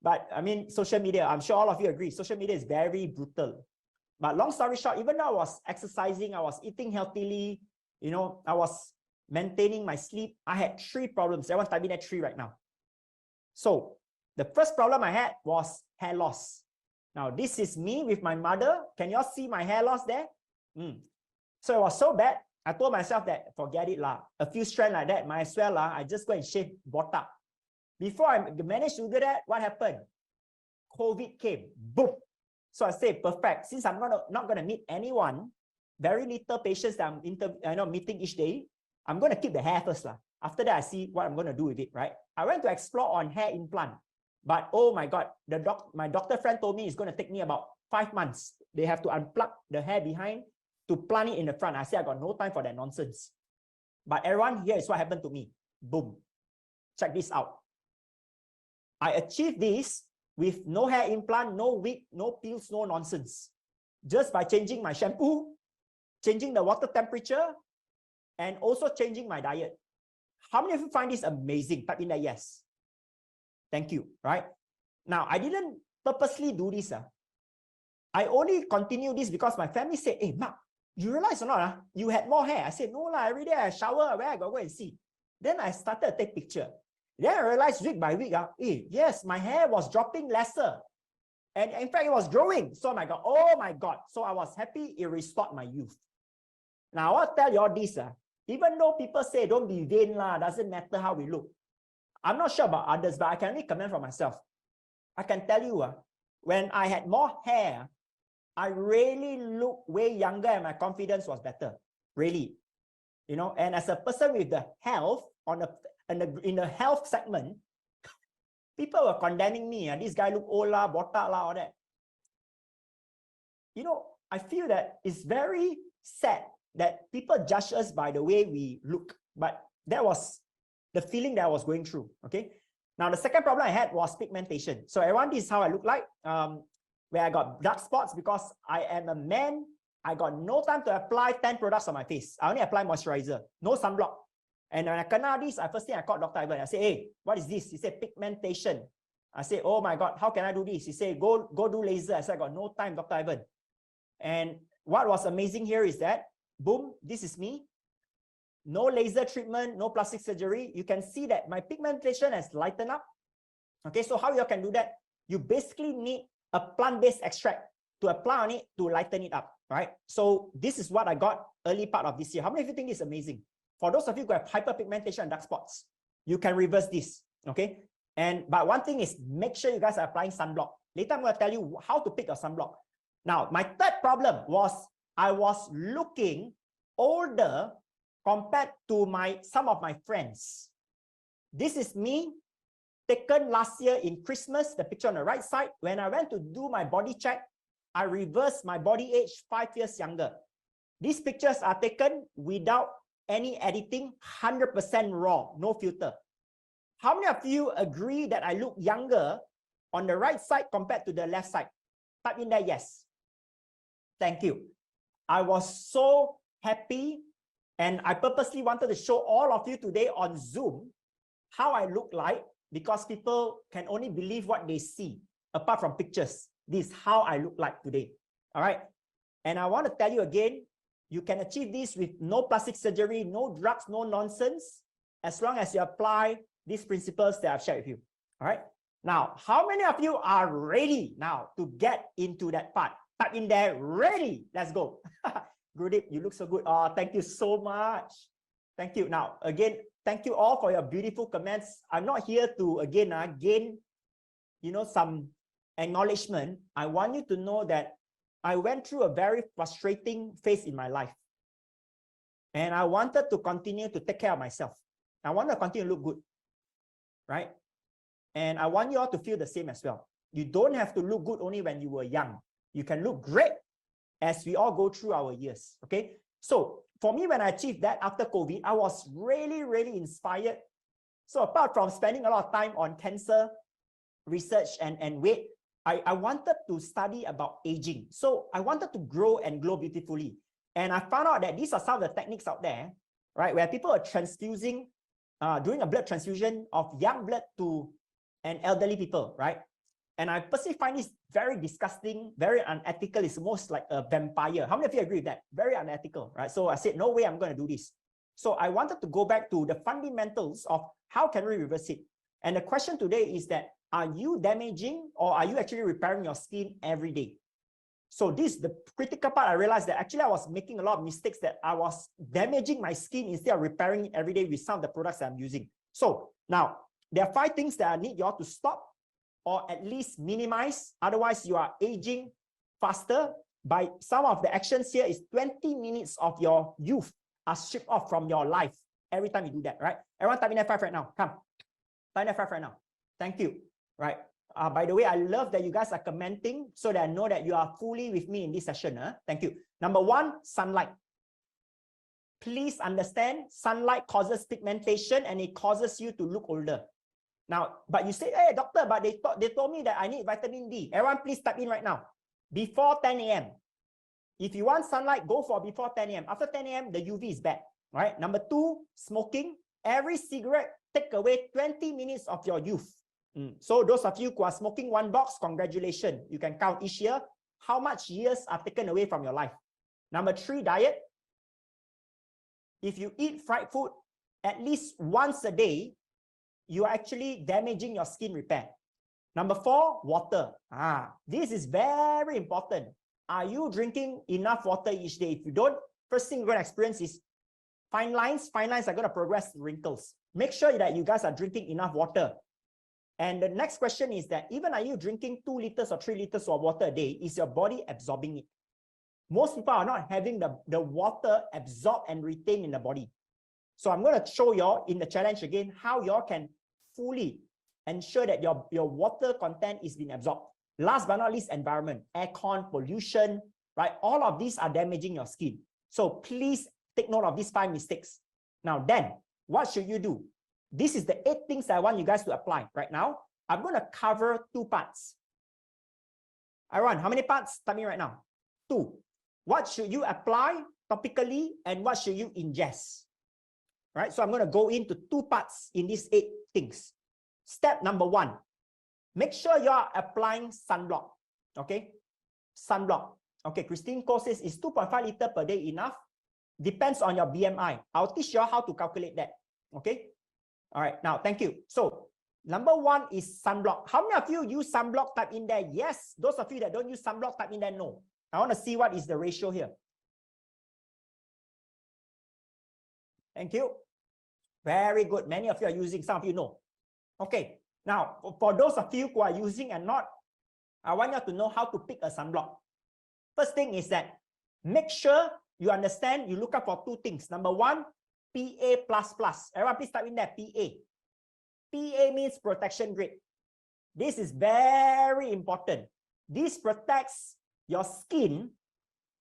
But I mean, social media, I'm sure all of you agree, social media is very brutal. But long story short, even though I was exercising, I was eating healthily, I was maintaining my sleep, I had 3 problems. Everyone's typing that 3 right now. So the first problem I had was hair loss. Now, this is me with my mother. Can you all see my hair loss there? So it was so bad, I told myself that, forget it lah. A few strands like that, might as well lah. I just go and shave botak. Before I managed to do that, what happened? COVID came. Boom. So I said, perfect. Since I'm not going to meet anyone, very little patients that I'm meeting each day, I'm going to keep the hair first lah. After that, I see what I'm going to do with it, right? I went to explore on hair implant. But oh my God, my doctor friend told me it's going to take me about 5 months. They have to unplug the hair behind to plant it in the front. I said, I got no time for that nonsense. But everyone, here is what happened to me. Boom. Check this out. I achieved this with no hair implant, no wig, no pills, no nonsense. Just by changing my shampoo, changing the water temperature, and also changing my diet. How many of you find this amazing? Type in that yes. Thank you, right? Now, I didn't purposely do this. I only continue this because my family said, hey, Mark, you realize or not, you had more hair. I said, no, every day I shower, where I go and see. Then I started to take picture. Then I realized week by week, yes, my hair was dropping lesser. And in fact, it was growing. So my God, oh my God. So I was happy it restored my youth. Now, I'll tell you all this. Even though people say, don't be vain, doesn't matter how we look. I'm not sure about others, but I can only comment for myself. I can tell you, when I had more hair, I really looked way younger and my confidence was better. Really. You know, and as a person with the health, in the health segment, people were condemning me. This guy look old, botak, all that. You know, I feel that it's very sad that people judge us by the way we look. But that was the feeling that I was going through. Okay. Now, the second problem I had was pigmentation. So everyone, this is how I look like. Where I got dark spots because I am a man. I got no time to apply 10 products on my face. I only apply moisturizer, no sunblock. And when I kena this, first thing I called Dr. Ivan. I said, hey, what is this? He said, pigmentation. I said, oh my God, how can I do this? He said, go do laser. I said, I got no time, Dr. Ivan. And what was amazing here is that, boom, this is me. No laser treatment, no plastic surgery. You can see that my pigmentation has lightened up. Okay, so how you can do that? You basically need a plant-based extract to apply on it to lighten it up, right? So this is what I got early part of this year. How many of you think this is amazing? For those of you who have hyperpigmentation and dark spots, you can reverse this, okay? But one thing is, make sure you guys are applying sunblock. Later, I'm going to tell you how to pick your sunblock. Now, my third problem was I was looking older compared to some of my friends. This is me taken last year in Christmas, the picture on the right side. When I went to do my body check, I reversed my body age 5 years younger. These pictures are taken without any editing, 100% raw, no filter. How many of you agree that I look younger on the right side compared to the left side? Type in there, yes. Thank you. I was so happy, and I purposely wanted to show all of you today on Zoom how I look like, because people can only believe what they see apart from pictures. This is how I look like today. All right. And I want to tell you again, you can achieve this with no plastic surgery, no drugs, no nonsense, as long as you apply these principles that I've shared with you. All right. Now, how many of you are ready now to get into that part? Type in there, ready. Let's go. Gurdeep, you look so good. Oh, thank you so much. Thank you. Now, again, thank you all for your beautiful comments. I'm not here to, again, gain, some acknowledgement. I want you to know that I went through a very frustrating phase in my life. And I wanted to continue to take care of myself. I want to continue to look good, right? And I want you all to feel the same as well. You don't have to look good only when you were young. You can look great as we all go through our years, okay? So for me, when I achieved that after COVID, I was really, really inspired. So apart from spending a lot of time on cancer research and weight, I wanted to study about aging. So I wanted to grow and glow beautifully. And I found out that these are some of the techniques out there, right? Where people are transfusing, doing a blood transfusion of young blood to an elderly people, right? And I personally find this very disgusting, very unethical. It's almost like a vampire. How many of you agree with that? Very unethical, right? So I said, no way I'm going to do this. So I wanted to go back to the fundamentals of how can we reverse it. And the question today is that, are you damaging or are you actually repairing your skin every day? So this is the critical part. I realized that actually I was making a lot of mistakes, that I was damaging my skin instead of repairing it every day with some of the products that I'm using. So now there are 5 things that I need you all to stop or at least minimize. Otherwise, you are aging faster. By some of the actions here is 20 minutes of your youth are stripped off from your life every time you do that, right? Everyone type in F5 right now. Come. Type in F5 right now. Thank you. Right. By the way, I love that you guys are commenting so that I know that you are fully with me in this session. Thank you. Number 1, sunlight. Please understand, sunlight causes pigmentation and it causes you to look older. Now, but you say, hey, doctor, but they told me that I need vitamin D. Everyone, please type in right now. Before 10 a.m. If you want sunlight, go for before 10 a.m. After 10 a.m., the UV is bad. Right? Number 2, smoking. Every cigarette take away 20 minutes of your youth. So those of you who are smoking 1 box, congratulations. You can count each year how much years are taken away from your life. Number 3, diet. If you eat fried food at least once a day, you are actually damaging your skin repair. Number 4, water. This is very important. Are you drinking enough water each day? If you don't, first thing you're going to experience is fine lines. Fine lines are going to progress to wrinkles. Make sure that you guys are drinking enough water. And the next question is that even are you drinking 2 liters or 3 liters of water a day? Is your body absorbing it? Most people are not having the water absorb and retain in the body. So I'm going to show you all in the challenge again how you all can fully ensure that your water content is being absorbed. Last but not least, environment, aircon, pollution, right? All of these are damaging your skin. So please take note of these 5 mistakes. Now then, what should you do? This is the 8 things I want you guys to apply right now. I'm going to cover 2 parts. Aaron, how many parts? Tell me right now. 2. What should you apply topically and what should you ingest? Right? So I'm going to go into 2 parts in these 8 things. Step number 1, make sure you are applying sunblock. Okay? Sunblock. Okay, Christine Koh says, is 2.5 liters per day enough? Depends on your BMI. I'll teach you how to calculate that. Okay? All right, now, thank you. So, number 1 is sunblock. How many of you use sunblock? Type in there yes. Those of you that don't use sunblock, type in there no. I want to see what is the ratio here. Thank you. Very good. Many of you are using, some of you know. Okay, now, for those of you who are using and not, I want you to know how to pick a sunblock. First thing is that make sure you understand, you look up for 2 things. Number 1, PA++. Everyone please type in there, PA. PA means protection grade. This is very important. This protects your skin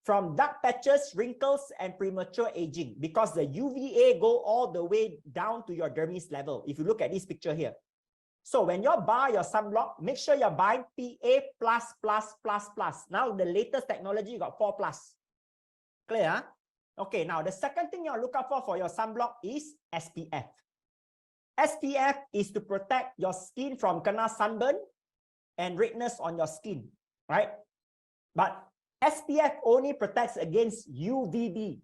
from dark patches, wrinkles, and premature aging because the UVA go all the way down to your dermis level. If you look at this picture here. So when you buy your sunblock, make sure you're buying PA++++. Now the latest technology, you got 4+. Clear? Huh? Okay, now the second thing you'll look out for your sunblock is SPF. SPF is to protect your skin from kena sunburn and redness on your skin, right? But SPF only protects against UVB.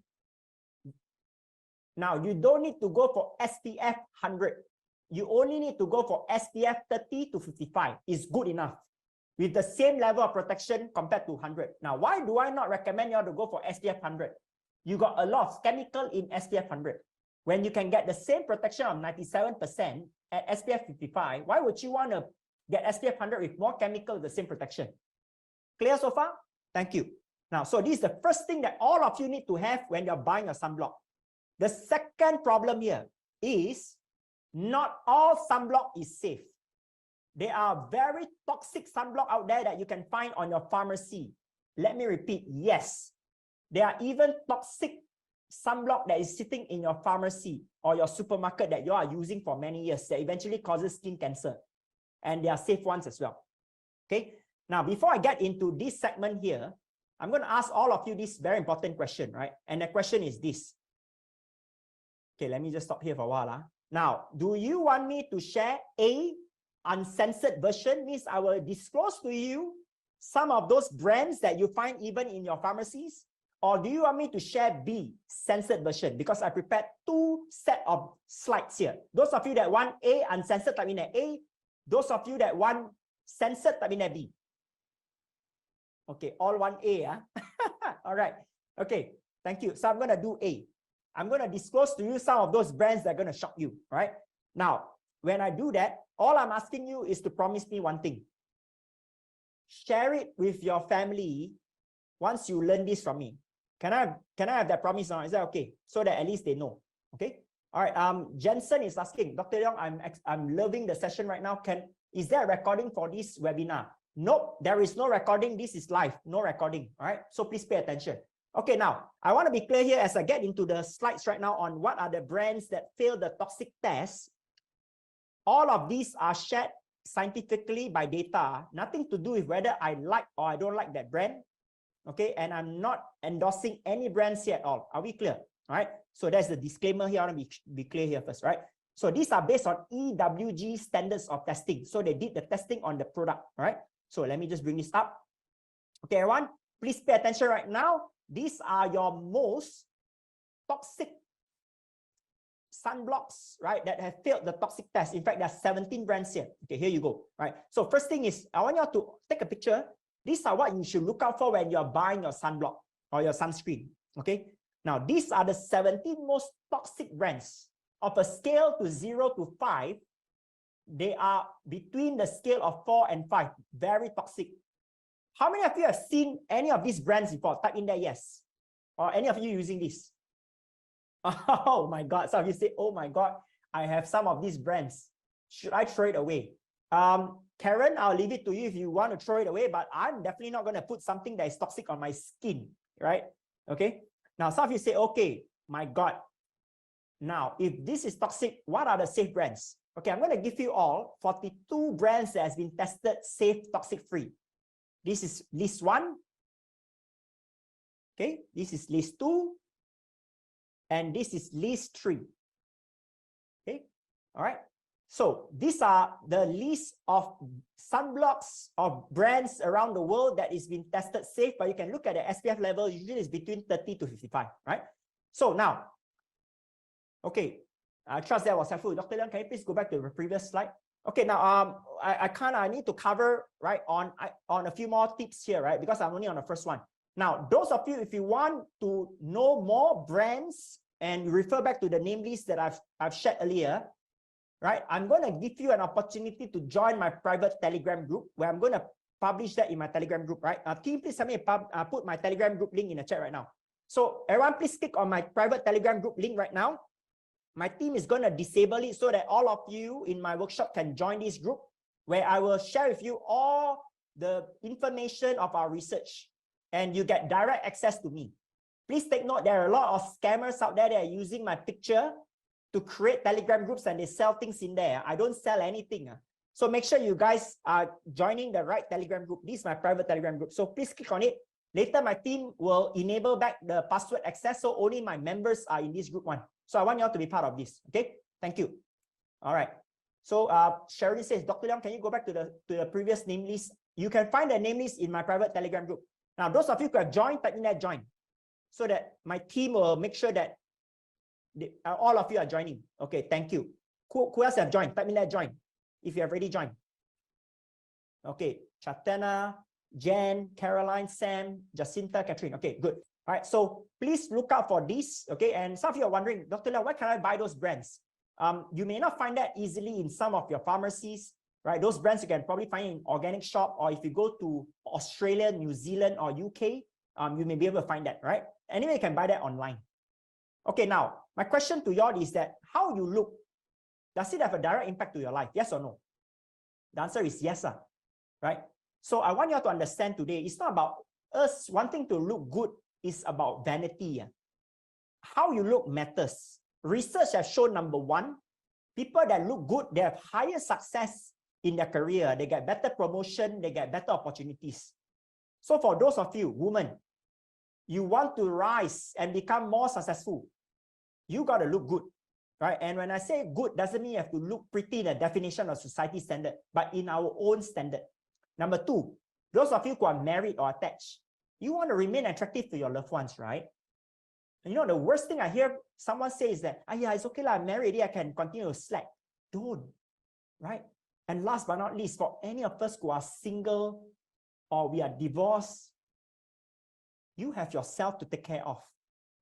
Now, you don't need to go for SPF 100. You only need to go for SPF 30 to 55. It's good enough with the same level of protection compared to 100. Now, why do I not recommend you to go for SPF 100? You got a lot of chemical in SPF 100. When you can get the same protection of 97% at SPF 55, why would you want to get SPF 100 with more chemical, the same protection? Clear so far? Thank you. Now, so this is the first thing that all of you need to have when you're buying a sunblock. The second problem here is not all sunblock is safe. There are very toxic sunblock out there that you can find on your pharmacy. Let me repeat, yes. There are even toxic sunblock that is sitting in your pharmacy or your supermarket that you are using for many years that eventually causes skin cancer. And there are safe ones as well. Okay. Now, before I get into this segment here, I'm going to ask all of you this very important question, right? And the question is this. Okay, let me just stop here for a while. Now, do you want me to share A, uncensored version? Means I will disclose to you some of those brands that you find even in your pharmacies. Or do you want me to share B, censored version? Because I prepared 2 sets of slides here. Those of you that want A, uncensored, type in there A. Those of you that want censored, type in there B. Okay, all want A. All right. Okay, thank you. So I'm going to do A. I'm going to disclose to you some of those brands that are going to shock you, right? Now, when I do that, all I'm asking you is to promise me one thing. Share it with your family once you learn this from me. Can I have that promise now? Is that okay? So that at least they know. Okay. All right. Jensen is asking, Dr. Leong, I'm loving the session right now. Is there a recording for this webinar? Nope, there is no recording. This is live, no recording. All right. So please pay attention. Okay, now I want to be clear here as I get into the slides right now on what are the brands that fail the toxic test. All of these are shared scientifically by data, nothing to do with whether I like or I don't like that brand. Okay, and I'm not endorsing any brands here at all. Are we clear? All right. So that's the disclaimer here. I want to be clear here first, right? So these are based on EWG standards of testing. So they did the testing on the product, all right? So let me just bring this up. Okay, everyone, please pay attention right now. These are your most toxic sunblocks, right, that have failed the toxic test. In fact, there are 17 brands here. Okay, here you go, right? So first thing is, I want you to take a picture. These are what you should look out for when you're buying your sunblock or your sunscreen, okay? Now, these are the 17 most toxic brands. Of a scale to 0 to 5, they are between the scale of 4 and 5, very toxic. How many of you have seen any of these brands before? Type in there, yes. Or any of you using this? Oh my God, some of you say, oh my God, I have some of these brands. Should I throw it away? Karen, I'll leave it to you if you want to throw it away, but I'm definitely not going to put something that is toxic on my skin, right? Okay. Now, some of you say, okay, my God. Now, if this is toxic, what are the safe brands? Okay, I'm going to give you all 42 brands that has been tested safe, toxic-free. This is list 1. Okay, this is list 2. And this is list 3. Okay, all right. So these are the list of sunblocks of brands around the world that is being tested safe, but you can look at the SPF level, usually it's between 30 to 55, right? So now, okay, I trust that was helpful. Dr. Leong, can you please go back to the previous slide? Okay, now I need to cover, right, on a few more tips here, right, because I'm only on the first one. Now, those of you, if you want to know more brands and refer back to the name list that I've shared earlier, right, I'm going to give you an opportunity to join my private Telegram group where I'm going to publish that in my Telegram group, right? Team, please help me put my Telegram group link in the chat right now. So everyone, please click on my private Telegram group link right now. My team is going to disable it so that all of you in my workshop can join this group where I will share with you all the information of our research and you get direct access to me. Please take note, there are a lot of scammers out there that are using my picture to create Telegram groups and they sell things in there. I don't sell anything. So make sure you guys are joining the right Telegram group. This is my private Telegram group. So please click on it. Later, my team will enable back the password access. So only my members are in this group one. So I want you all to be part of this. Okay. Thank you. All right. So Sherry says, Dr. Leong, can you go back to the previous name list? You can find the name list in my private Telegram group. Now, those of you who have joined, type in that join so that my team will make sure that all of you are joining. Okay, thank you. Who else have joined? Type in that join if you have already joined. Okay, Chatana, Jen, Caroline, Sam, Jacinta, Catherine. Okay, good. All right, so please look out for these. Okay, and some of you are wondering, Dr. Leong, where can I buy those brands? You may not find that easily in some of your pharmacies, right? Those brands you can probably find in organic shop, or if you go to Australia, New Zealand, or UK, you may be able to find that, right? Anyway, you can buy that online. Okay, now, my question to y'all is that how you look, does it have a direct impact to your life? Yes or no? The answer is yes, right? So I want you all to understand today, it's not about us wanting to look good, it's about vanity. How you look matters. Research has shown, number one, people that look good, they have higher success in their career. They get better promotion, they get better opportunities. So for those of you, women, you want to rise and become more successful, you got to look good, right? And when I say good, doesn't mean you have to look pretty in the definition of society standard, but in our own standard. Number two, those of you who are married or attached, you want to remain attractive to your loved ones, right? And you know, the worst thing I hear someone say is that, yeah, it's okay, I'm married, I can continue to slack. Don't, right? And last but not least, for any of us who are single or we are divorced, you have yourself to take care of.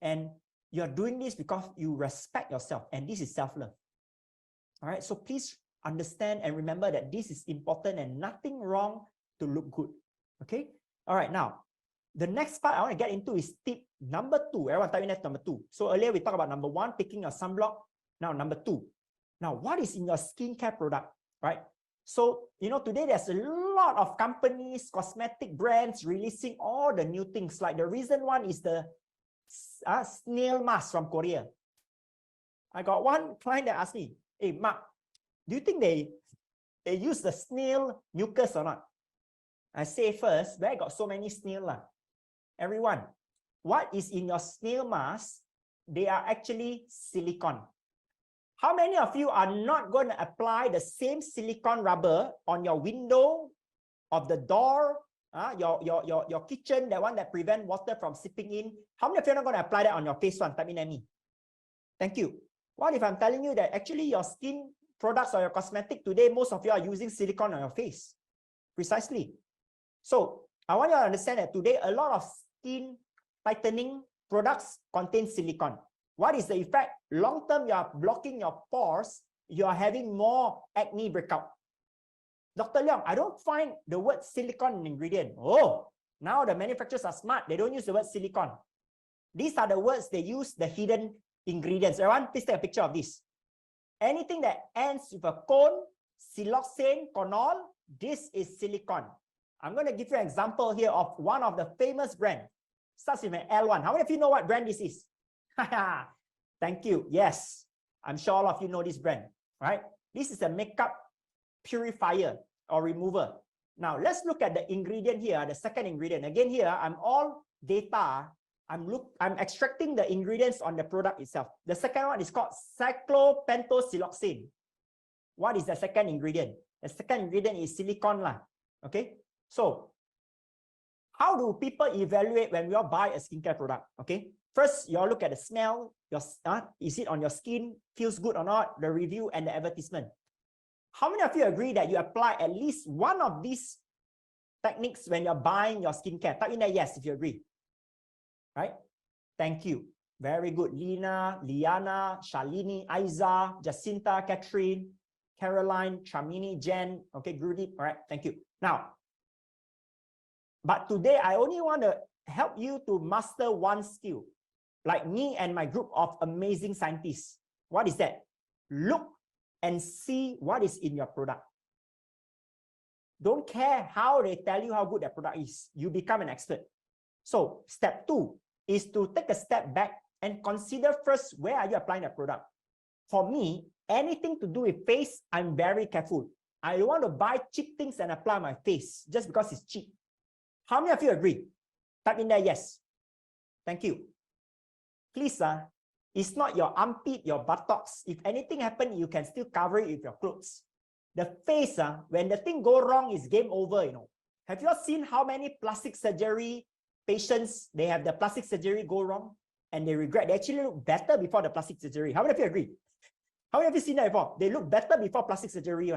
And you're doing this because you respect yourself, and this is self-love. All right, so please understand and remember that this is important and nothing wrong to look good. Okay, all right, now the next part I want to get into is tip number 2. Everyone type in that number 2. So earlier we talked about number 1, picking a sunblock. Now number 2. Now what is in your skincare product, right? So, you know, today there's a lot of companies, cosmetic brands releasing all the new things. Like the recent one is the snail mask from Korea. I got one client that asked me, hey, Mark, Do you think they use the snail mucus or not? I say first, where got so many snail lah? Everyone, what is in your snail mask? They are actually silicone. How many of you are not going to apply the same silicone rubber on your window of the door, your kitchen, the one that prevent water from seeping in? How many of you are not going to apply that on your face one? Type in me. Thank you. What if I'm telling you that actually your skin products or your cosmetic today, most of you are using silicone on your face? Precisely. So I want you to understand that today a lot of skin tightening products contain silicone. What is the effect? Long term, you are blocking your pores. You are having more acne breakout. Dr. Leong, I don't find the word silicone in ingredient. Oh, now the manufacturers are smart. They don't use the word silicone. These are the words they use, the hidden ingredients. Everyone, please take a picture of this. Anything that ends with a cone, siloxane, conol, this is silicone. I'm going to give you an example here of one of the famous brands. Starts with an L1. How many of you know what brand this is? Thank you. Yes, I'm sure all of you know this brand, right? This is a makeup purifier or remover. Now, let's look at the ingredient here, the second ingredient. Again here, I'm all data. I'm extracting the ingredients on the product itself. The second one is called cyclopentosiloxane. What is the second ingredient? The second ingredient is silicone lah. Okay, so how do people evaluate when we all buy a skincare product? Okay, first you all look at the smell. Is it on your skin? Feels good or not? The review and the advertisement. How many of you agree that you apply at least one of these techniques when you're buying your skincare? Type in there yes if you agree. Right? Thank you. Very good. Lina, Liana, Shalini, Aiza, Jacinta, Catherine, Caroline, Chamini, Jen. Okay, Gurdeep. All right, thank you. Now, but today I only want to help you to master one skill, like me and my group of amazing scientists. What is that? Look and see what is in your product. Don't care how they tell you how good that product is. You become an expert. So step 2 is to take a step back and consider first, where are you applying the product? For me, anything to do with face, I'm very careful. I don't want to buy cheap things and apply on my face just because it's cheap. How many of you agree? Type in there yes. Thank you. Please, it's not your armpit, your buttocks. If anything happens, you can still cover it with your clothes. The face, when the thing go wrong, is game over, you know. Have you all seen how many plastic surgery patients, they have the plastic surgery go wrong and they regret? They actually look better before the plastic surgery. How many of you agree? How many of you seen that before? They look better before plastic surgery,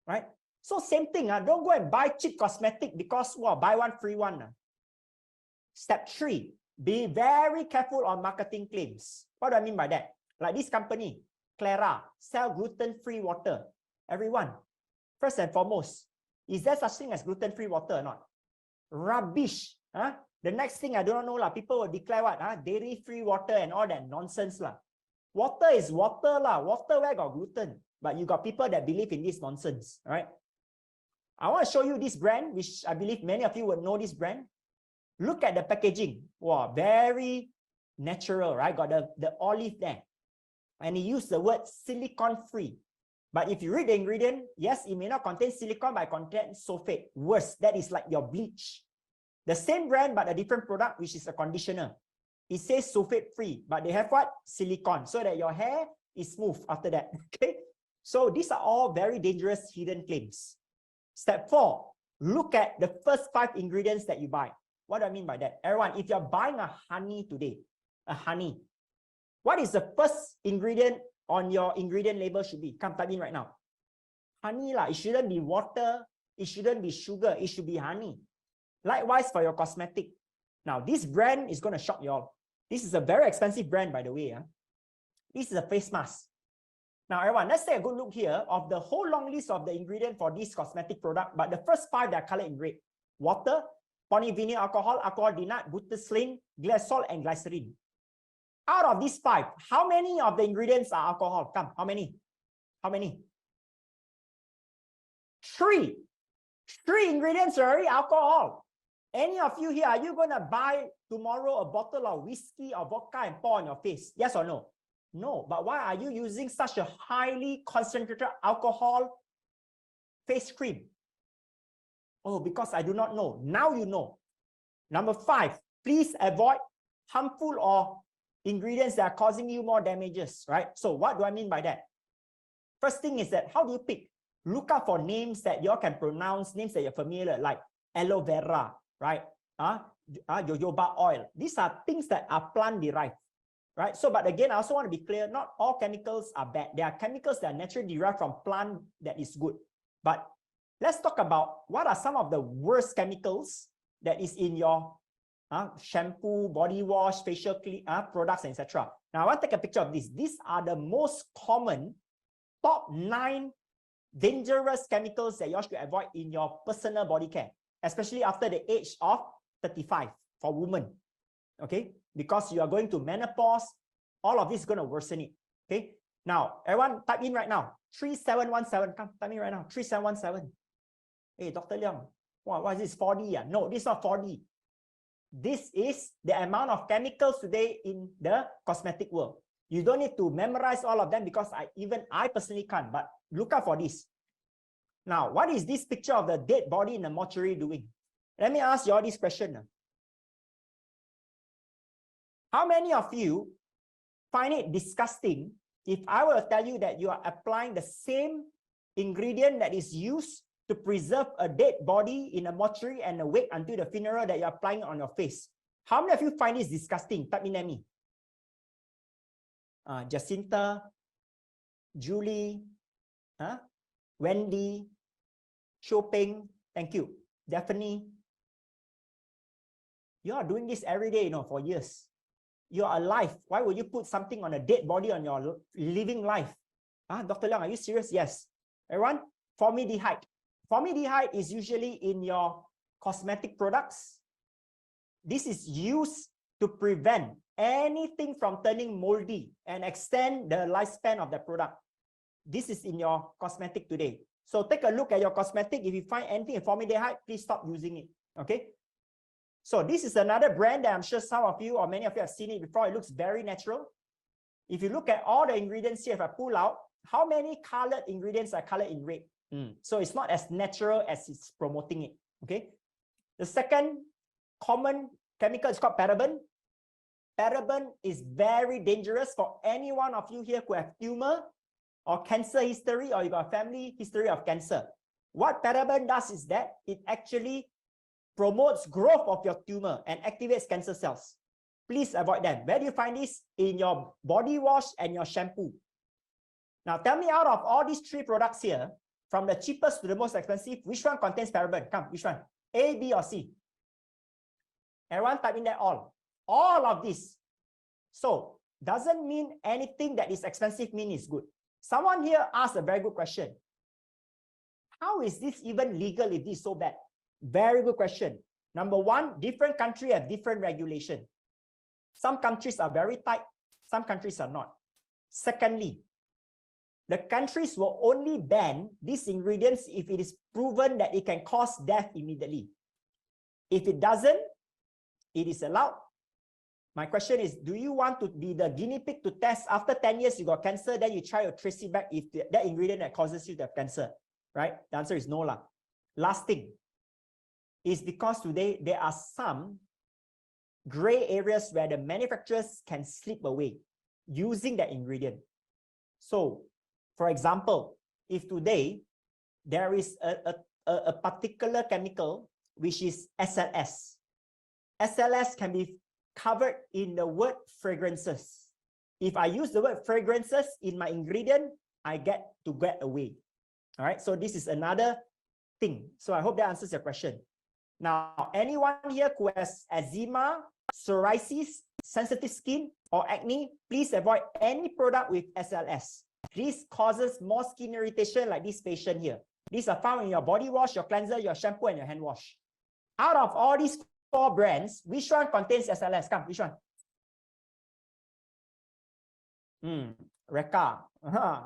right? So same thing, don't go and buy cheap cosmetic because buy one, free one. Step 3, be very careful on marketing claims. What do I mean by that? Like this company, Clara, sell gluten-free water. Everyone, first and foremost, is there such thing as gluten-free water or not? Rubbish. The next thing I don't know, people will declare what? Dairy-free water and all that nonsense. Water is water. Water where got gluten? But you got people that believe in this nonsense, right? I want to show you this brand, which I believe many of you will know this brand. Look at the packaging. Wow, very natural, right? Got the olive there. And he used the word silicone-free. But if you read the ingredient, yes, it may not contain silicone, but it contains sulfate. Worse, that is like your bleach. The same brand, but a different product, which is a conditioner. It says sulfate-free, but they have what? Silicone, so that your hair is smooth after that. Okay? So these are all very dangerous hidden claims. Step 4, look at the first 5 ingredients that you buy. What do I mean by that? Everyone, if you're buying a honey today, a honey, what is the first ingredient on your ingredient label should be? Come type in right now. Honey lah. It shouldn't be water. It shouldn't be sugar. It should be honey. Likewise for your cosmetic. Now, this brand is going to shock you all. This is a very expensive brand, by the way. This is a face mask. Now, everyone, let's take a good look here of the whole long list of the ingredient for this cosmetic product. But the first 5 that are colored in red: water, polyvinyl alcohol, alcohol denat, butyrylene, glycol, and glycerin. Out of these 5, how many of the ingredients are alcohol? Come, how many? How many? 3. 3 ingredients are already alcohol. Any of you here, are you going to buy tomorrow a bottle of whiskey or vodka and pour on your face? Yes or no? No, but why are you using such a highly concentrated alcohol face cream? Oh, because I do not know. Now you know. Number 5, please avoid harmful or ingredients that are causing you more damages, right? So what do I mean by that? First thing is that how do you pick? Look out for names that you all can pronounce, names that you're familiar, like aloe vera, right? Jojoba oil. These are things that are plant derived, right? So, but again, I also want to be clear, not all chemicals are bad. There are chemicals that are naturally derived from plant that is good. But let's talk about what are some of the worst chemicals that is in your shampoo, body wash, facial clean, products, etc. Now, I want to take a picture of this. These are the most common top 9 dangerous chemicals that you should avoid in your personal body care, especially after the age of 35 for women. Okay, because you are going to menopause, all of this is going to worsen it. Okay, now everyone type in right now 3717. Come, type in right now 3717. Hey, Dr. Leong, what is this 4D? No, this is not 4D. This is the amount of chemicals today in the cosmetic world. You don't need to memorize all of them because I personally can't, but look out for this. Now, what is this picture of the dead body in the mortuary doing? Let me ask you all this question. How many of you find it disgusting if I were to tell you that you are applying the same ingredient that is used to preserve a dead body in a mortuary and wait until the funeral that you're applying on your face? How many of you find this disgusting? Type in at me. Jacinta, Julie, Wendy, Shoping, thank you. Daphne, you are doing this every day, for years. You are alive. Why would you put something on a dead body on your living life? Dr. Leong, are you serious? Yes. Everyone, formaldehyde. Formaldehyde is usually in your cosmetic products. This is used to prevent anything from turning moldy and extend the lifespan of the product. This is in your cosmetic today. So take a look at your cosmetic. If you find anything in formaldehyde, please stop using it. Okay. So this is another brand that I'm sure some of you or many of you have seen it before. It looks very natural. If you look at all the ingredients here, if I pull out, how many colored ingredients are colored in red? So it's not as natural as it's promoting it. Okay. The second common chemical is called paraben. Paraben is very dangerous for any one of you here who have tumor or cancer history, or you got a family history of cancer. What paraben does is that it actually promotes growth of your tumor and activates cancer cells. Please avoid them. Where do you find this? In your body wash and your shampoo. Now tell me, out of all these 3 products here, from the cheapest to the most expensive, which one contains paraben? Come, which one? A, B, or C? Everyone type in there all. All of this. So, doesn't mean anything that is expensive means is good. Someone here asked a very good question. How is this even legal if this is so bad? Very good question. Number 1, different countries have different regulation. Some countries are very tight, some countries are not. Secondly, the countries will only ban these ingredients if it is proven that it can cause death immediately. If it doesn't, it is allowed. My question is, do you want to be the guinea pig to test after 10 years you got cancer, then you try to trace it back if that ingredient that causes you to have cancer, right? The answer is no. Last thing is because today there are some gray areas where the manufacturers can slip away using that ingredient. So, for example, if today there is a particular chemical which is SLS, SLS can be covered in the word fragrances. If I use the word fragrances in my ingredient, I get away. All right, so this is another thing. So I hope that answers your question. Now, anyone here who has eczema, psoriasis, sensitive skin, or acne, please avoid any product with SLS. This causes more skin irritation like this patient here. These are found in your body wash, your cleanser, your shampoo, and your hand wash. Out of all these 4 brands, which one contains SLS? Come, which one? Reka.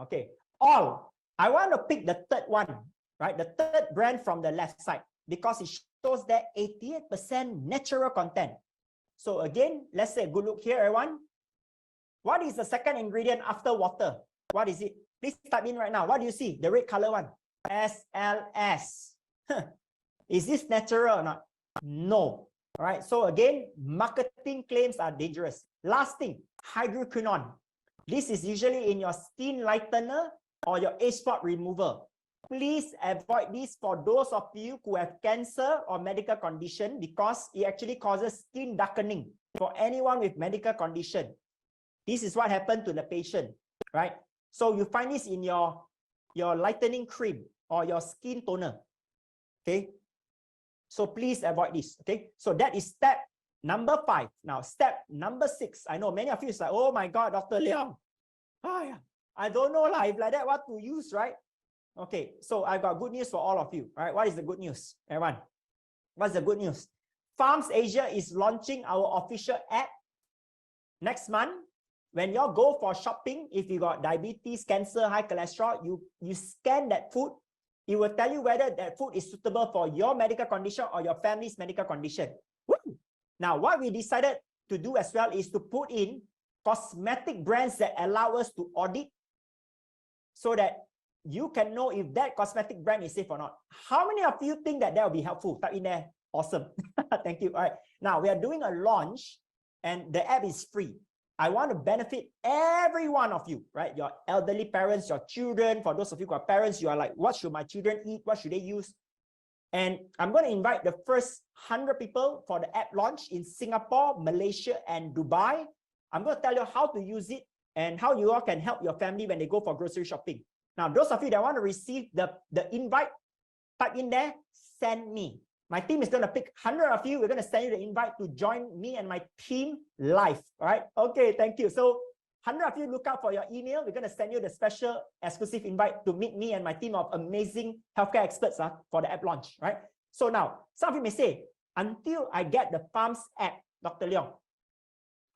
Okay. All. I want to pick the third one, right? The third brand from the left side, because it shows that 88% natural content. So again, let's say a good look here, everyone. What is the second ingredient after water? What is it? Please type in right now. What do you see? The red color one. SLS. Is this natural or not? No. All right. So again, marketing claims are dangerous. Last thing, hydroquinone. This is usually in your skin lightener or your age spot remover. Please avoid this for those of you who have cancer or medical condition, because it actually causes skin darkening for anyone with medical condition. This is what happened to the patient, right? So you find this in your lightening cream or your skin toner, okay? So please avoid this, okay? So that is step number 5. Now, step number 6. I know many of you is like, oh my God, Dr. Leong. Oh, yeah. I don't know if like that what to use, right? Okay, so I've got good news for all of you. All right, what is the good news, everyone? What's the good news? Farms Asia is launching our official app next month. When you go for shopping, if you got diabetes, cancer, high cholesterol, you scan that food. It will tell you whether that food is suitable for your medical condition or your family's medical condition. Woo! Now, what we decided to do as well is to put in cosmetic brands that allow us to audit, so that you can know if that cosmetic brand is safe or not. How many of you think that will be helpful? Type in there. Awesome. Thank you. All right. Now we are doing a launch and the app is free. I want to benefit every one of you, right? Your elderly parents, your children. For those of you who are parents, you are like, what should my children eat? What should they use? And I'm going to invite the first 100 people for the app launch in Singapore, Malaysia, and Dubai. I'm going to tell you how to use it and how you all can help your family when they go for grocery shopping. Now, those of you that want to receive the invite, type in there, send me. My team is going to pick 100 of you. We're going to send you the invite to join me and my team live. All right. Okay. Thank you. So 100 of you look out for your email. We're going to send you the special exclusive invite to meet me and my team of amazing healthcare experts for the app launch. Right. So now, some of you may say, until I get the Farms app, Dr. Leong,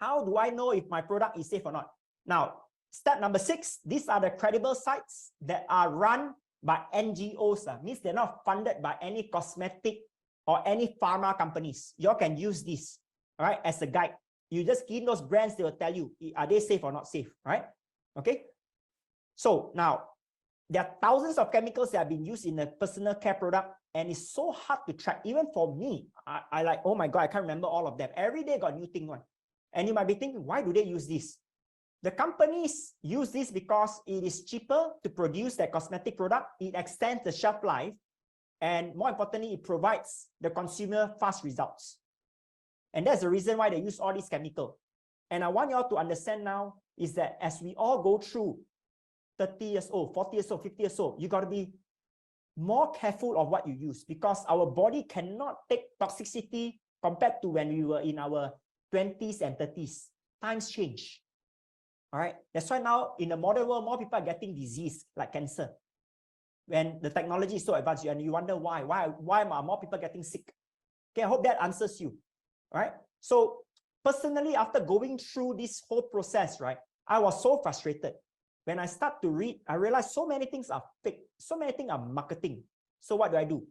how do I know if my product is safe or not? Now, step number 6, these are the credible sites that are run by NGOs. Means they're not funded by any cosmetic or any pharma companies. You all can use this, all right, as a guide. You just key in those brands, they will tell you, are they safe or not safe, right? Okay. So now, there are thousands of chemicals that have been used in a personal care product, and it's so hard to track. Even for me, I like, oh my God, I can't remember all of them. Every day got new thing one. And you might be thinking, why do they use this? The companies use this because it is cheaper to produce their cosmetic product. It extends the shelf life. And more importantly, it provides the consumer fast results. And that's the reason why they use all these chemicals. And I want you all to understand now is that as we all go through 30 years old, 40 years old, 50 years old, you got to be more careful of what you use, because our body cannot take toxicity compared to when we were in our 20s and 30s. Times change. All right. That's why now in the modern world, more people are getting disease like cancer. When the technology is so advanced, and you wonder why are more people getting sick? Okay, I hope that answers you. All right. So personally, after going through this whole process, right, I was so frustrated. When I start to read, I realized so many things are fake. So many things are marketing. So what do?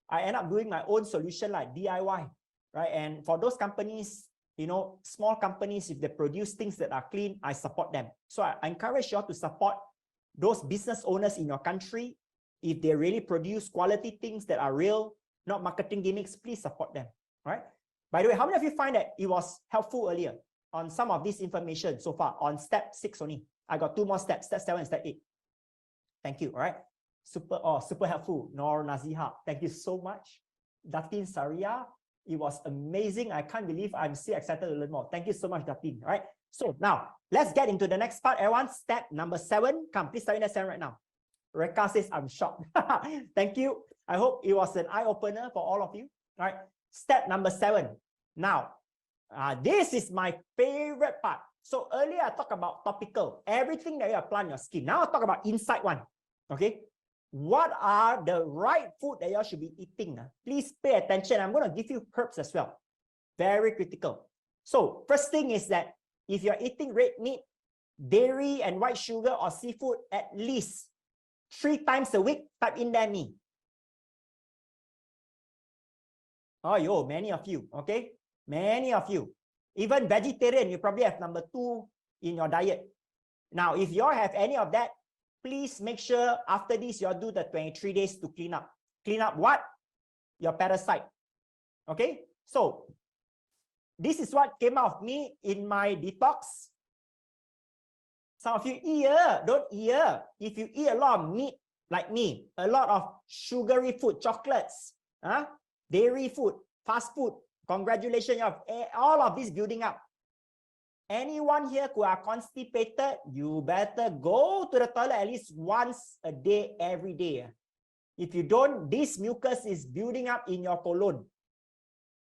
I end up doing my own solution like DIY, right? And for those companies, you know, small companies, if they produce things that are clean, I support them. So I encourage you all to support those business owners in your country. If they really produce quality things that are real, not marketing gimmicks, please support them. All right. By the way, how many of you find that it was helpful earlier on some of this information so far on step 6 only? I got 2 more steps, step 7 and step 8. Thank you. All right. Super helpful. Nor Naziha, thank you so much. Datin Saria, it was amazing. I can't believe I'm still excited to learn more. Thank you so much, Datin. All right. So now let's get into the next part, everyone. Step number 7. Come, please start in that 7 right now. Reka says, I'm shocked. Thank you. I hope it was an eye-opener for all of you. All right. Step number 7. Now, this is my favorite part. So earlier I talked about topical, everything that you apply on your skin. Now I'll talk about inside one. Okay. What are the right food that you should be eating? Please pay attention. I'm going to give you herbs as well. Very critical. So first thing is that if you're eating red meat, dairy and white sugar or seafood at least 3 times a week, type in there me. Oh, yo, many of you. Okay. Many of you. Even vegetarian, you probably have number 2 in your diet. Now, if you all have any of that, please make sure after this, you all do the 23 days to clean up. Clean up what? Your parasite. Okay? So, this is what came out of me in my detox. Some of you don't eat. If you eat a lot of meat, like me, a lot of sugary food, chocolates, dairy food, fast food, congratulations, you have all of this building up. Anyone here who are constipated, you better go to the toilet at least once a day, every day. If you don't, this mucus is building up in your colon.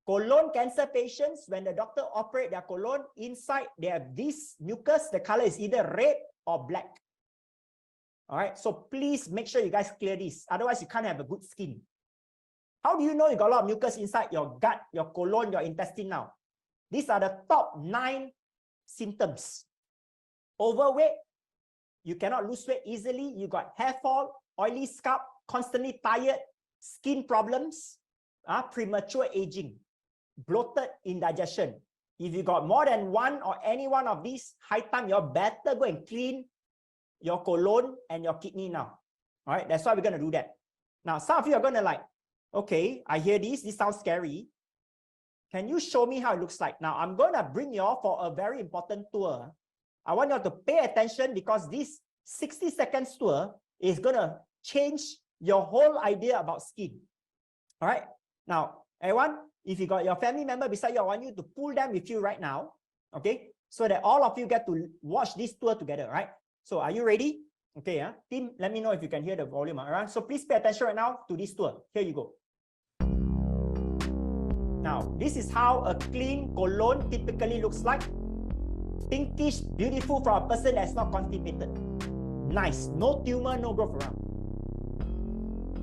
Colon cancer patients, when the doctor operates their colon, inside they have this mucus, the color is either red or black. All right, so please make sure you guys clear this. Otherwise, you can't have a good skin. How do you know you got a lot of mucus inside your gut, your colon, your intestine now? These are the top 9 symptoms. Overweight, you cannot lose weight easily. You got hair fall, oily scalp, constantly tired, skin problems, premature aging, bloated indigestion. If you got more than one or any one of these, high time, you better go and clean your colon and your kidney now. All right, that's why we're going to do that. Now, some of you are going to like, okay, I hear this sounds scary. Can you show me how it looks like? Now, I'm going to bring you all for a very important tour. I want you all to pay attention because this 60 seconds tour is going to change your whole idea about skin. All right, now, everyone, if you got your family member beside you, I want you to pull them with you right now, okay? So that all of you get to watch this tour together, right? So are you ready? Okay, team, let me know if you can hear the volume. All right, so please pay attention right now to this tour. Here you go. Now, this is how a clean colon typically looks like. Pinkish, beautiful for a person that's not constipated. Nice, no tumor, no growth around.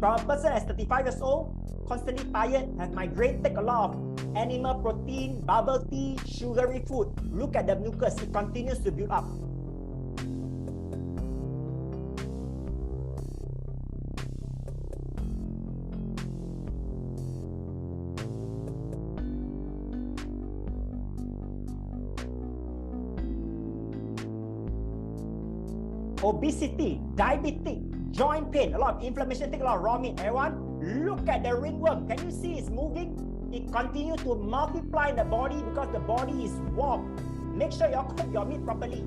From a person that's 35 years old, constantly tired, have migraine, take a lot of animal protein, bubble tea, sugary food. Look at the mucus, it continues to build up. Obesity, diabetic, joint pain, a lot of inflammation, take a lot of raw meat. Everyone, look at the ringworm. Can you see it's moving? It continues to multiply in the body because the body is warm. Make sure you cook your meat properly.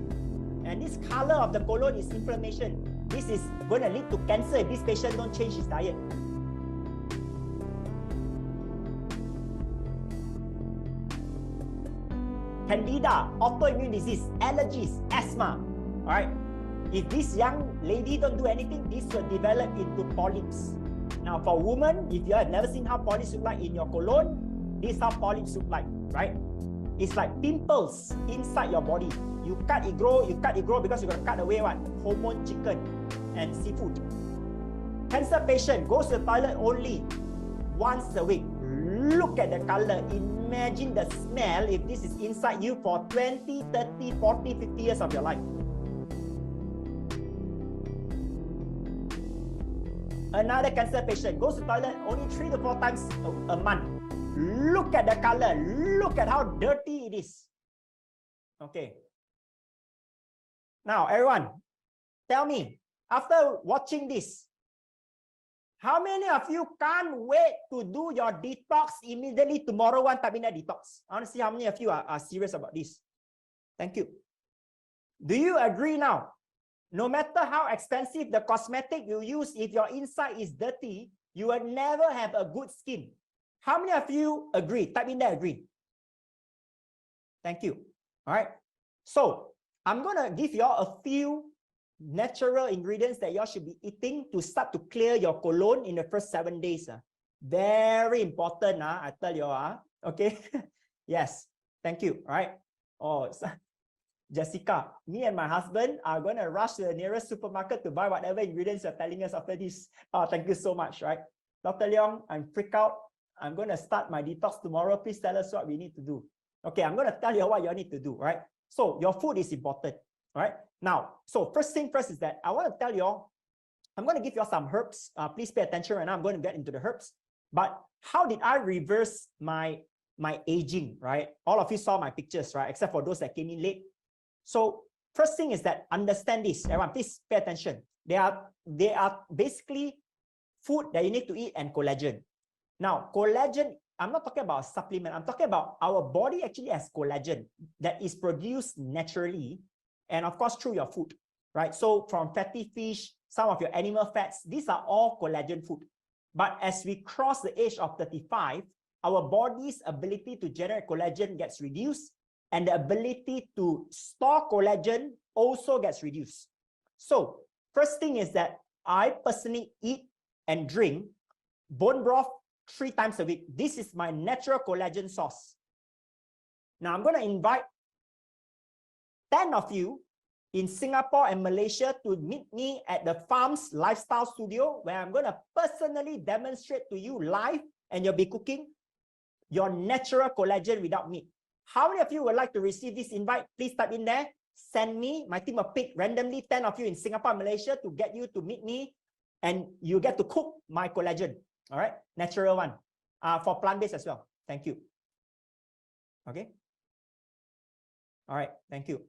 And this color of the colon is inflammation. This is going to lead to cancer if this patient don't change his diet. Candida, autoimmune disease, allergies, asthma. All right. If this young lady don't do anything, this will develop into polyps. Now, for women, if you have never seen how polyps look like in your colon, this is how polyps look like, right? It's like pimples inside your body. You cut it grow because you're going to cut away what? Hormone chicken and seafood. Cancer patient goes to the toilet only once a week. Look at the color. Imagine the smell if this is inside you for 20, 30, 40, 50 years of your life. Another cancer patient goes to the toilet only 3 to 4 times a month. Look at the color. Look at how dirty it is. Okay. Now, everyone, tell me, after watching this, how many of you can't wait to do your detox immediately tomorrow, one type in that detox? I want to see how many of you are serious about this. Thank you. Do you agree now? No matter how expensive the cosmetic you use, if your inside is dirty, you will never have a good skin. How many of you agree? Type in there, agree. Thank you. All right. So I'm going to give you all a few natural ingredients that you all should be eating to start to clear your colon in the first 7 days. Very important, I tell you. Okay. Yes. Thank you. All right. Oh, Jessica, me and my husband are going to rush to the nearest supermarket to buy whatever ingredients you're telling us after this. Thank you so much, right? Dr. Leong, I'm freaked out. I'm going to start my detox tomorrow. Please tell us what we need to do. Okay, I'm going to tell you what you need to do, right? So your food is important, right? Now, so first thing first is that I want to tell you all, I'm going to give you all some herbs. Please pay attention right now. I'm going to get into the herbs. But how did I reverse my aging, right? All of you saw my pictures, right? Except for those that came in late. So first thing is that understand this. Everyone, please pay attention. They are basically food that you need to eat and collagen. Now, collagen, I'm not talking about a supplement. I'm talking about our body actually has collagen that is produced naturally, and of course through your food, right? So from fatty fish, some of your animal fats, these are all collagen food. But as we cross the age of 35, our body's ability to generate collagen gets reduced, and the ability to store collagen also gets reduced. So first thing is that I personally eat and drink bone broth 3 times a week. This is my natural collagen source. Now I'm going to invite 10 of you in Singapore and Malaysia to meet me at the Farms Lifestyle Studio, where I'm going to personally demonstrate to you live, and you'll be cooking your natural collagen without meat. How many of you would like to receive this invite? Please type in there. Send me. My team will pick randomly 10 of you in Singapore and Malaysia to get you to meet me, and you get to cook my collagen. All right, natural one, for plant-based as well. Thank you. Okay. All right, thank you.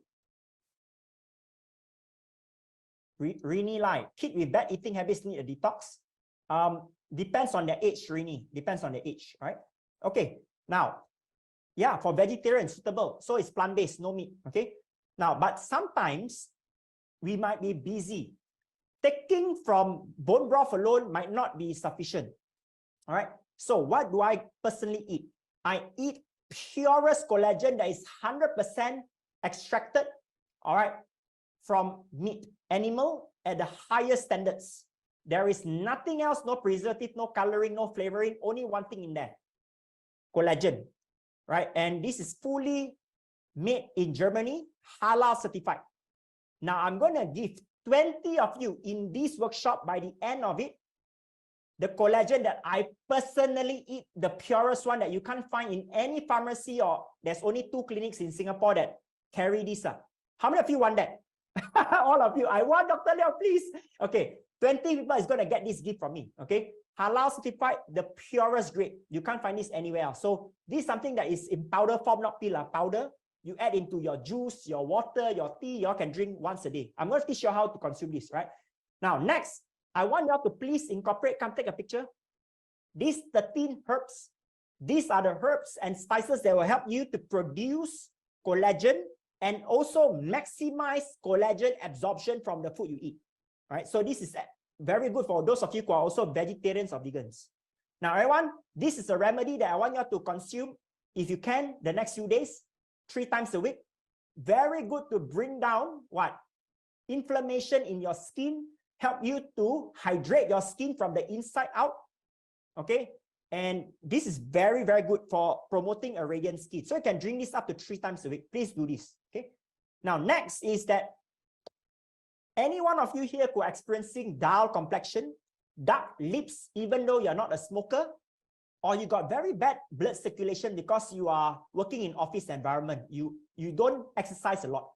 Rini Lai, kid with bad eating habits need a detox. Depends on their age, Rini. Depends on their age, right? Okay. Now, yeah, for vegetarians, suitable. So it's plant-based, no meat. Okay. Now, but sometimes we might be busy. Taking from bone broth alone might not be sufficient. All right. So what do I personally eat? I eat purest collagen that is 100% extracted, all right, from meat, animal at the highest standards. There is nothing else, no preservative, no coloring, no flavoring, only one thing in there, collagen, right? And this is fully made in Germany, halal certified. Now I'm going to give 20 of you in this workshop by the end of it, the collagen that I personally eat, the purest one that you can't find in any pharmacy, or there's only 2 clinics in Singapore that carry this. How many of you want that? All of you. I want Dr. Liao, please. Okay, 20 people is going to get this gift from me. Okay, halal certified, the purest grade. You can't find this anywhere else. So this is something that is in powder form, not pill, powder. You add into your juice, your water, your tea. You all can drink once a day. I'm going to teach you how to consume this, right? Now, next, I want you all to please incorporate, come take a picture. These 13 herbs, these are the herbs and spices that will help you to produce collagen and also maximize collagen absorption from the food you eat. All right, so this is very good for those of you who are also vegetarians or vegans. Now, everyone, this is a remedy that I want you all to consume, if you can, the next few days, 3 times a week. Very good to bring down what? Inflammation in your skin, help you to hydrate your skin from the inside out. Okay, and this is very, very good for promoting a radiant skin. So you can drink this up to 3 times a week. Please do this. Okay. Now, next is that any one of you here who are experiencing dull complexion, dark lips, even though you're not a smoker, or you got very bad blood circulation because you are working in office environment, you don't exercise a lot.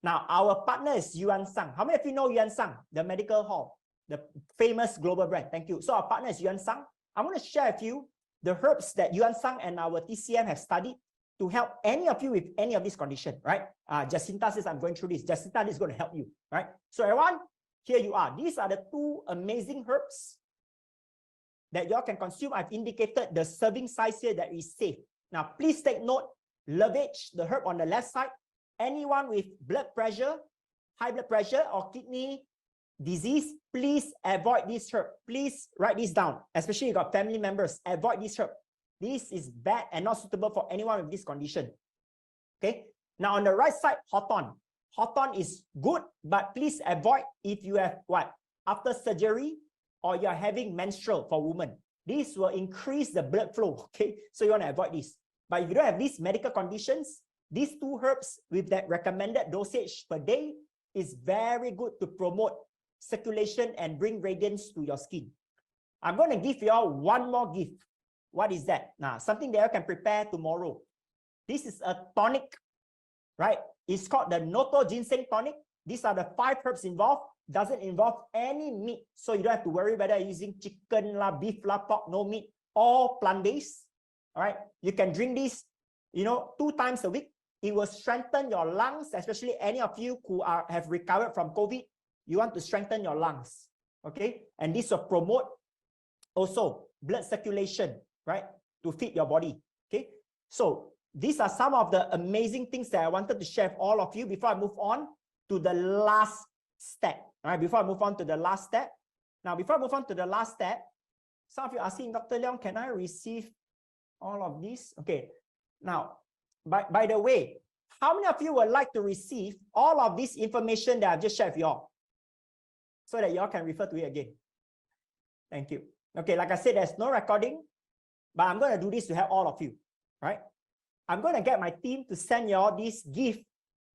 Now, our partner is Yuan Sang. How many of you know Yuan Sang, the medical hall, the famous global brand? Thank you. So our partner is Yuan Sang. I'm going to share with you the herbs that Yuan Sang and our TCM have studied to help any of you with any of this condition, right? Jacinta says, I'm going through this. Jacinta, this is going to help you, right? So everyone, here you are. These are the 2 amazing herbs that y'all can consume. I've indicated the serving size here that is safe. Now, please take note, lovage, the herb on the left side. Anyone with blood pressure, high blood pressure or kidney disease, please avoid this herb. Please write this down, especially you got family members. Avoid this herb. This is bad and not suitable for anyone with this condition. Okay. Now on the right side, Hawthorn. Hawthorn is good, but please avoid if you have what? After surgery or you're having menstrual for women. This will increase the blood flow. Okay. So you want to avoid this. But if you don't have these medical conditions, these 2 herbs with that recommended dosage per day is very good to promote circulation and bring radiance to your skin. I'm going to give you all one more gift. What is that? Now, something that you can prepare tomorrow. This is a tonic, right? It's called the Noto Ginseng Tonic. These are the 5 herbs involved. Doesn't involve any meat. So you don't have to worry whether you're using chicken, beef, pork, no meat, all plant-based. All right. You can drink this, 2 times a week. It will strengthen your lungs, especially any of you who have recovered from COVID. You want to strengthen your lungs, okay? And this will promote also blood circulation, right? To feed your body, okay? So these are some of the amazing things that I wanted to share with all of you before I move on to the last step, all right? Before I move on to the last step. Now, before I move on to the last step, some of you are asking, Dr. Leong, can I receive all of this? Okay. Now, by the way, how many of you would like to receive all of this information that I've just shared with you all so that you all can refer to it again? Thank you. Okay, like I said, there's no recording, but I'm going to do this to help all of you, right? I'm going to get my team to send you all this gift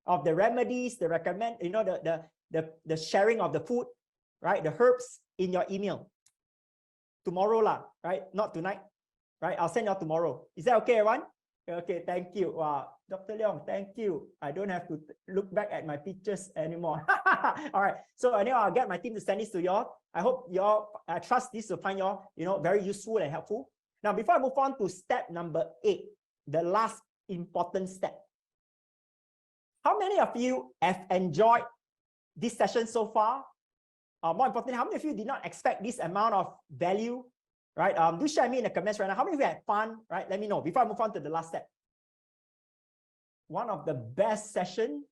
of the remedies, the recommend, you know, the sharing of the food, right? The herbs in your email. Tomorrow lah, right? Not tonight, right? I'll send you all tomorrow. Is that okay, everyone? Okay, thank you. Wow, Dr. Leong, thank you. I don't have to look back at my pictures anymore. All right. So anyway, I'll get my team to send this to y'all. I hope y'all, I trust this will find y'all, you know, very useful and helpful. Now, before I move on to step number 8, the last important step. How many of you have enjoyed this session so far? More importantly, how many of you did not expect this amount of value? Right? Do share me in the comments right now. How many of you had fun? Right? Let me know before I move on to the last step. One of the best sessions.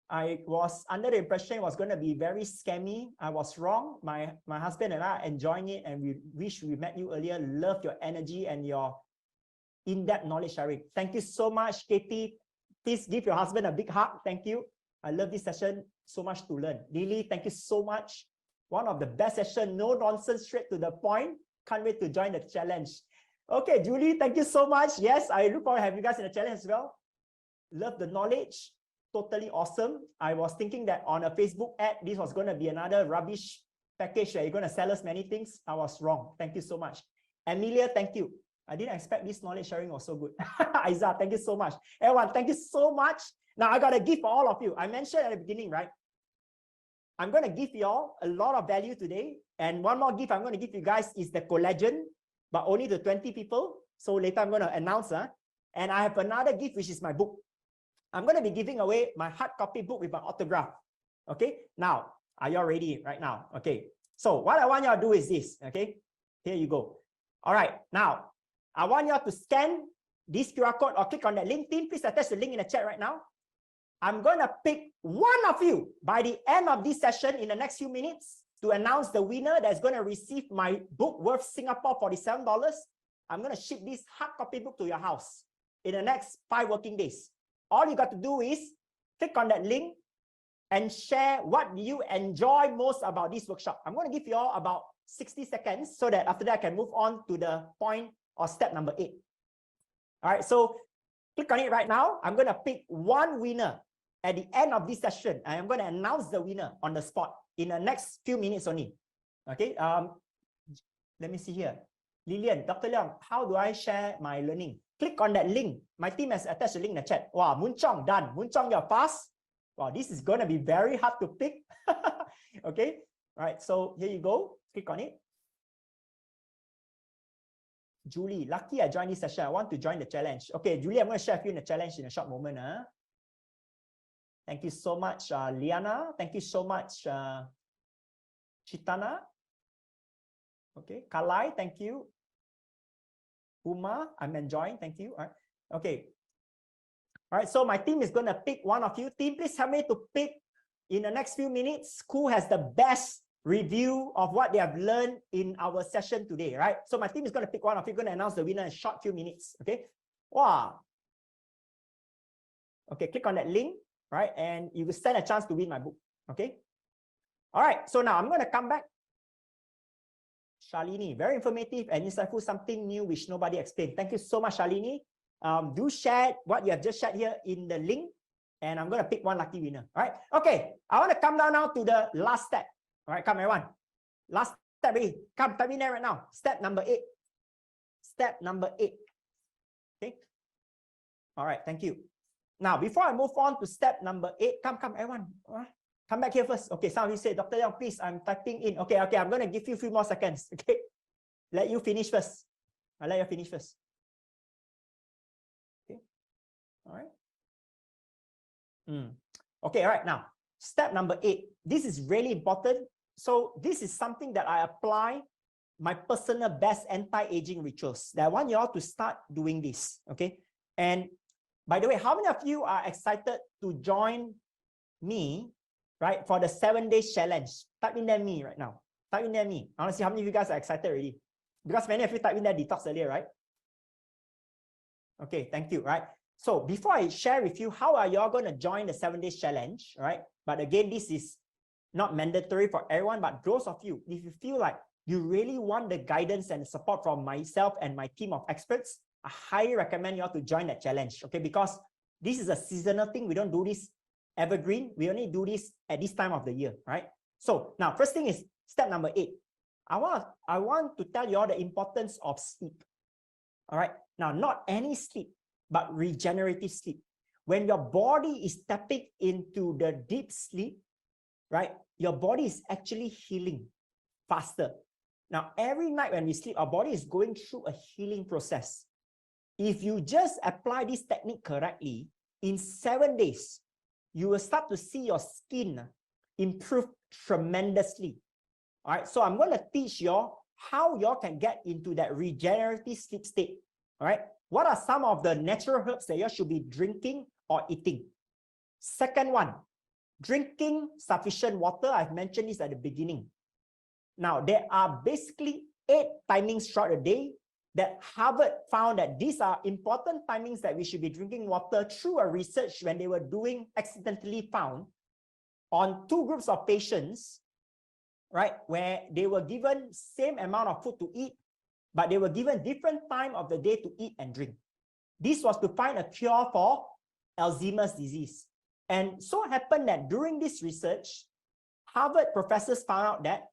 I was under the impression it was going to be very scammy. I was wrong. My husband and I are enjoying it, and we wish we met you earlier. Love your energy and your in-depth knowledge sharing. Thank you so much, Katie. Please give your husband a big hug. Thank you. I love this session. So much to learn. Lily, thank you so much. One of the best sessions. No nonsense, straight to the point. Can't wait to join the challenge. Okay, Julie, thank you so much. Yes, I look forward to having you guys in the challenge as well. Love the knowledge. Totally awesome. I was thinking that on a Facebook ad, this was going to be another rubbish package that you're going to sell us many things. I was wrong. Thank you so much. Amelia, thank you. I didn't expect this knowledge sharing was so good. Aiza, thank you so much. Everyone, thank you so much. Now, I got a gift for all of you. I mentioned at the beginning, right? I'm going to give you all a lot of value today. And one more gift I'm going to give you guys is the collagen, but only to 20 people. So later I'm going to announce. And I have another gift, which is my book. I'm going to be giving away my hard copy book with my autograph. Okay. Now, are you all ready right now? Okay. So what I want you to do is this. Okay. Here you go. All right. Now, I want you to scan this QR code or click on that link. Team, please attach the link in the chat right now. I'm going to pick one of you by the end of this session in the next few minutes to announce the winner that's going to receive my book worth Singapore $47. I'm going to ship this hard copy book to your house in the next 5 working days. All you got to do is click on that link and share what you enjoy most about this workshop. I'm going to give you all about 60 seconds so that after that I can move on to the point or step number 8. All right, so click on it right now. I'm going to pick one winner at the end of this session. I am going to announce the winner on the spot in the next few minutes only. Okay, let me see here. Lillian, Dr. Leong, how do I share my learning? Click on that link. My team has attached a link in the chat. Wow, Moon Chong, done. Moon Chong, you're fast. Wow, this is going to be very hard to pick. Okay, all right, so here you go. Click on it. Julie, lucky I joined this session. I want to join the challenge. Okay, Julie, I'm going to share with you in the challenge in a short moment. Thank you so much, Liana. Thank you so much, Chitana. Okay, Kalai, thank you. Uma, I'm enjoying. Thank you. All right. Okay. All right. So my team is going to pick one of you. Team, please help me to pick in the next few minutes who has the best review of what they have learned in our session today. Right. So my team is going to pick one of you. Going to announce the winner in a short few minutes. Okay. Wow. Okay. Click on that link. Right. And you will stand a chance to win my book. Okay. All right. So now I'm going to come back. Shalini, very informative and insightful, something new which nobody explained. Thank you so much, Shalini. Do share what you have just shared here in the link, and I'm going to pick one lucky winner. All right. Okay. I want to come down now to the last step. All right. Come, everyone. Last step. Ready? Come, type in there right now. Step number 8. Step number 8. Okay. All right. Thank you. Now, before I move on to step number 8, come, everyone. All right. Come back here first. Okay, some of you say, Dr. Leong, please, I'm typing in. Okay, I'm going to give you a few more seconds. Okay, let you finish first. I'll let you finish first. Okay, all right. Okay, all right. Now, step number 8. This is really important. So this is something that I apply my personal best anti-aging rituals. That I want you all to start doing this. Okay. And by the way, how many of you are excited to join me, right, for the 7 days challenge? Type in there me right now. Type in there me. I want to see how many of you guys are excited already. Because many of you typed in there detox earlier, right? Okay, thank you, right? So before I share with you how are y'all going to join the 7 days challenge, right? But again, this is not mandatory for everyone, but those of you, if you feel like you really want the guidance and support from myself and my team of experts, I highly recommend you all to join that challenge, okay? Because this is a seasonal thing. We don't do this evergreen. We only do this at this time of the year, right? So now, first thing is step number 8. I want to tell you all the importance of sleep. All right. Now, not any sleep, but regenerative sleep. When your body is stepping into the deep sleep, right, your body is actually healing faster. Now, every night when we sleep, our body is going through a healing process. If you just apply this technique correctly, in 7 days, you will start to see your skin improve tremendously. All right, so I'm going to teach you how you can get into that regenerative sleep state. All right, what are some of the natural herbs that you should be drinking or eating? Second one, drinking sufficient water. I've mentioned this at the beginning. Now, there are basically 8 timings throughout the day that Harvard found that these are important timings that we should be drinking water through a research when they were doing accidentally found on 2 groups of patients, right, where they were given same amount of food to eat, but they were given different time of the day to eat and drink. This was to find a cure for Alzheimer's disease. And so happened that during this research, Harvard professors found out that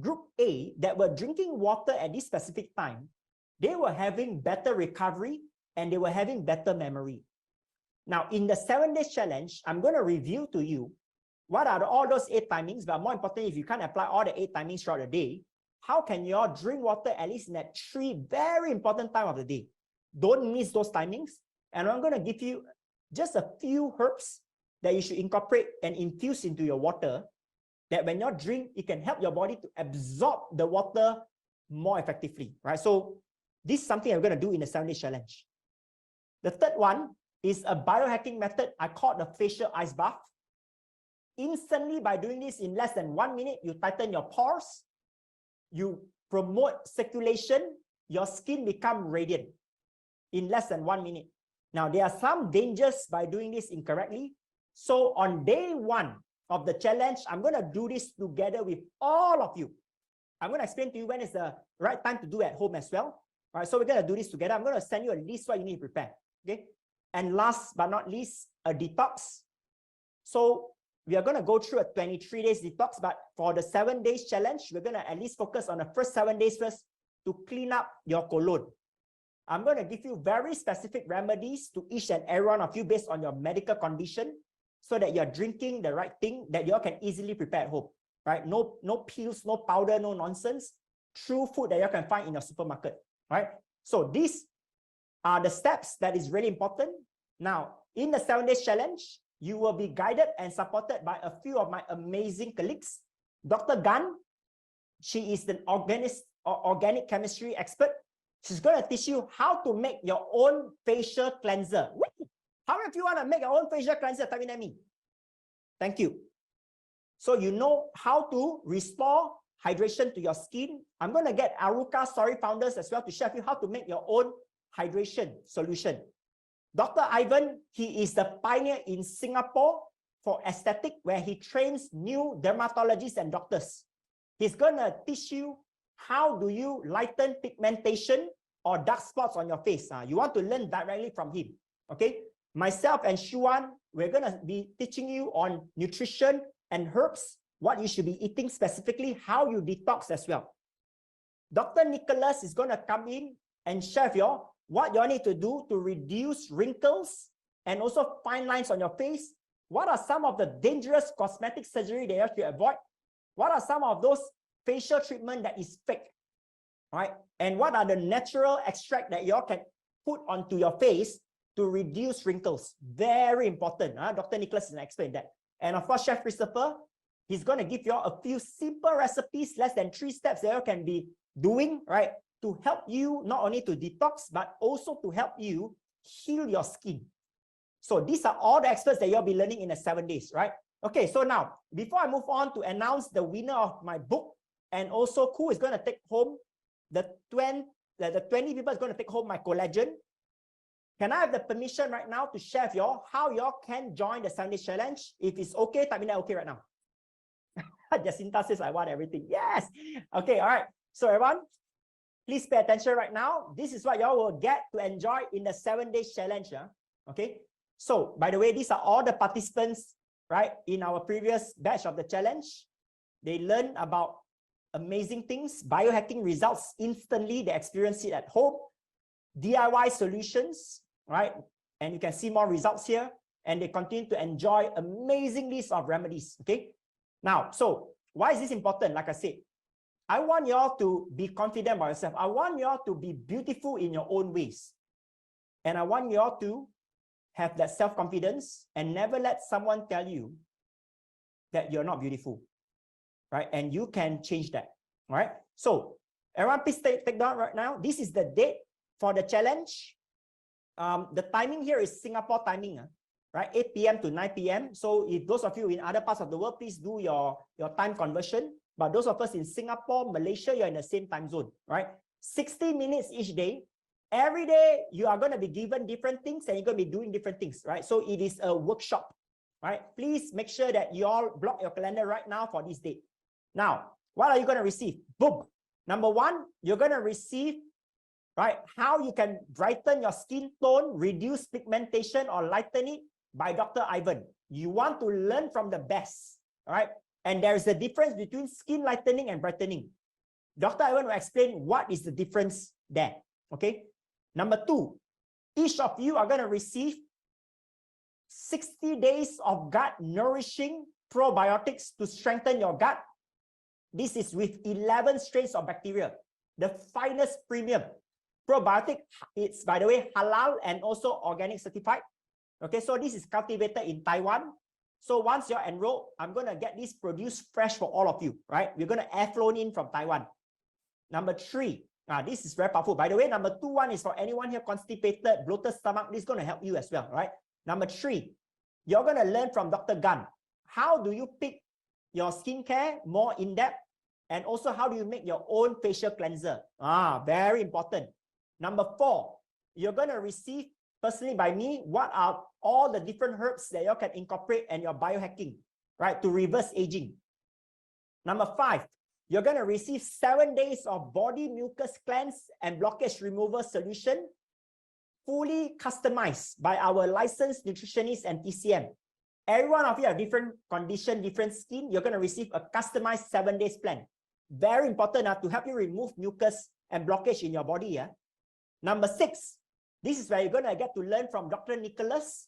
group A that were drinking water at this specific time, they were having better recovery and they were having better memory. Now, in the 7 days challenge, I'm going to review to you what are all those 8 timings, but more importantly, if you can't apply all the 8 timings throughout the day, how can you all drink water at least in that 3 very important time of the day? Don't miss those timings. And I'm going to give you just a few herbs that you should incorporate and infuse into your water that when you drink, it can help your body to absorb the water more effectively, right? So this is something I'm going to do in the 7 days challenge. The third one is a biohacking method. I call it the facial ice bath. Instantly, by doing this in less than 1 minute, you tighten your pores, you promote circulation, your skin becomes radiant in less than 1 minute. Now, there are some dangers by doing this incorrectly. So on day 1 of the challenge, I'm going to do this together with all of you. I'm going to explain to you when is the right time to do at home as well. All right, so we're going to do this together. I'm going to send you a list what you need to prepare. Okay. And last but not least, a detox. So we are going to go through a 23 days detox, but for the 7 days challenge, we're going to at least focus on the first 7 days first to clean up your colon. I'm going to give you very specific remedies to each and every one of you based on your medical condition so that you're drinking the right thing that you all can easily prepare at home, right? No pills, no powder, no nonsense. True food that you can find in your supermarket, right? So these are the steps that is really important. Now, in the 7 days challenge, you will be guided and supported by a few of my amazing colleagues. Dr. Gan, she is an organic chemistry expert. She's going to teach you how to make your own facial cleanser. How many of you want to make your own facial cleanser? Type in at me. Thank you. So you know how to restore hydration to your skin. I'm going to get Aruka Story founders as well to share with you how to make your own hydration solution. Dr. Ivan, he is the pioneer in Singapore for aesthetic, where he trains new dermatologists and doctors. He's going to teach you how do you lighten pigmentation or dark spots on your face. You want to learn directly from him. Okay. Myself and Shuan, we're going to be teaching you on nutrition and herbs, what you should be eating specifically, how you detox as well. Dr. Nicholas is going to come in and share with you what you need to do to reduce wrinkles and also fine lines on your face. What are some of the dangerous cosmetic surgery that you have to avoid? What are some of those facial treatment that is fake? Right? And what are the natural extract that you all can put onto your face to reduce wrinkles. Very important. Dr. Nicholas is going to explain that. And of course, Chef Christopher, he's going to give you a few simple recipes, less than 3 steps that you can be doing, right, to help you not only to detox, but also to help you heal your skin. So these are all the experts that you'll be learning in the 7 days, right? Okay, so now, before I move on to announce the winner of my book, and also who is going to take home the 20 people is going to take home my collagen, can I have the permission right now to share with y'all how y'all can join the 7 Days Challenge? If it's okay, type in that okay right now. Jacinta says I want everything. Yes. Okay, all right. So everyone, please pay attention right now. This is what y'all will get to enjoy in the 7 Days Challenge. Okay. So by the way, these are all the participants, right, in our previous batch of the challenge. They learn about amazing things, biohacking results instantly. They experience it at home. DIY solutions, right? And you can see more results here. And they continue to enjoy amazing list of remedies. Okay. Now, so why is this important? Like I said, I want y'all to be confident about yourself. I want y'all to be beautiful in your own ways. And I want y'all to have that self-confidence and never let someone tell you that you're not beautiful, right? And you can change that, right? So everyone, please take down right now. This is the date for the challenge. The timing here is Singapore timing, right? 8 p.m. to 9 p.m. So if those of you in other parts of the world, please do your time conversion. But those of us in Singapore, Malaysia, you're in the same time zone, right? 60 minutes each day. Every day, you are going to be given different things and you're going to be doing different things, right? So it is a workshop, right? Please make sure that you all block your calendar right now for this date. Now, what are you going to receive? Boom. Number one, you're going to receive, right, how you can brighten your skin tone, reduce pigmentation or lighten it by Dr. Ivan. You want to learn from the best, all right? And there is a difference between skin lightening and brightening. Dr. Ivan will explain what is the difference there, okay? Number two, each of you are going to receive 60 days of gut nourishing probiotics to strengthen your gut. This is with 11 strains of bacteria, the finest premium probiotic. It's, by the way, halal and also organic certified. Okay, so this is cultivated in Taiwan. So once you're enrolled, I'm going to get this produced fresh for all of you, right? We're going to air flown in from Taiwan. Number three, this is very powerful. By the way, number two one is for anyone here constipated, bloated stomach. This is going to help you as well, right? Number three, you're going to learn from Dr. Gan. How do you pick your skincare more in depth? And also, how do you make your own facial cleanser? Very important. Number four, you're going to receive personally by me what are all the different herbs that you can incorporate in your biohacking, right, to reverse aging. Number five, you're going to receive 7 days of body mucus cleanse and blockage removal solution, fully customized by our licensed nutritionist and TCM. Every one of you have different condition, different skin. You're going to receive a customized 7 days plan. Very important to help you remove mucus and blockage in your body. Number six, this is where you're going to get to learn from Dr. Nicholas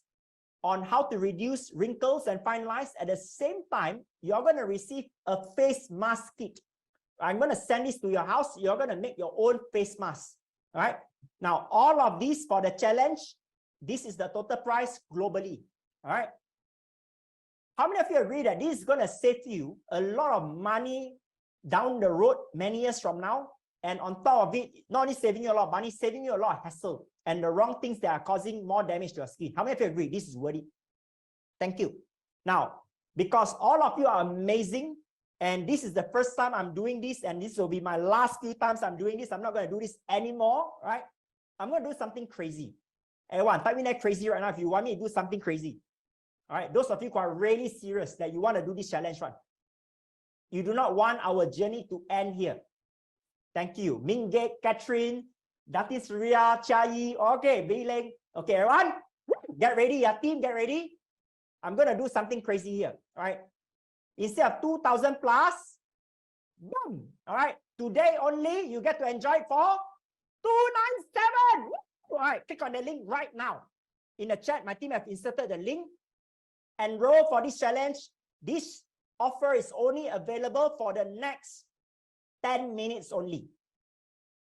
on how to reduce wrinkles and fine lines. At the same time, you're going to receive a face mask kit. I'm going to send this to your house. You're going to make your own face mask. All right. Now, all of these for the challenge, this is the total price globally. All right. How many of you agree that this is going to save you a lot of money down the road many years from now? And on top of it, not only saving you a lot of money, saving you a lot of hassle and the wrong things that are causing more damage to your skin. How many of you agree this is worth it? Thank you. Now, because all of you are amazing, and this is the first time I'm doing this, and this will be my last few times I'm doing this. I'm not going to do this anymore, right? I'm going to do something crazy. Everyone, type in that crazy right now if you want me to do something crazy. All right, those of you who are really serious that you want to do this challenge one. You do not want our journey to end here. Thank you. Mingate, Catherine, Dati Surya, Chai. Okay, Bileng. Okay, everyone, get ready. Your team, get ready. I'm going to do something crazy here. All right. Instead of 2,000 plus, boom. All right. Today only, you get to enjoy it for 297. All right. Click on the link right now. In the chat, my team have inserted the link. Enroll for this challenge. This offer is only available for the next 10 minutes only.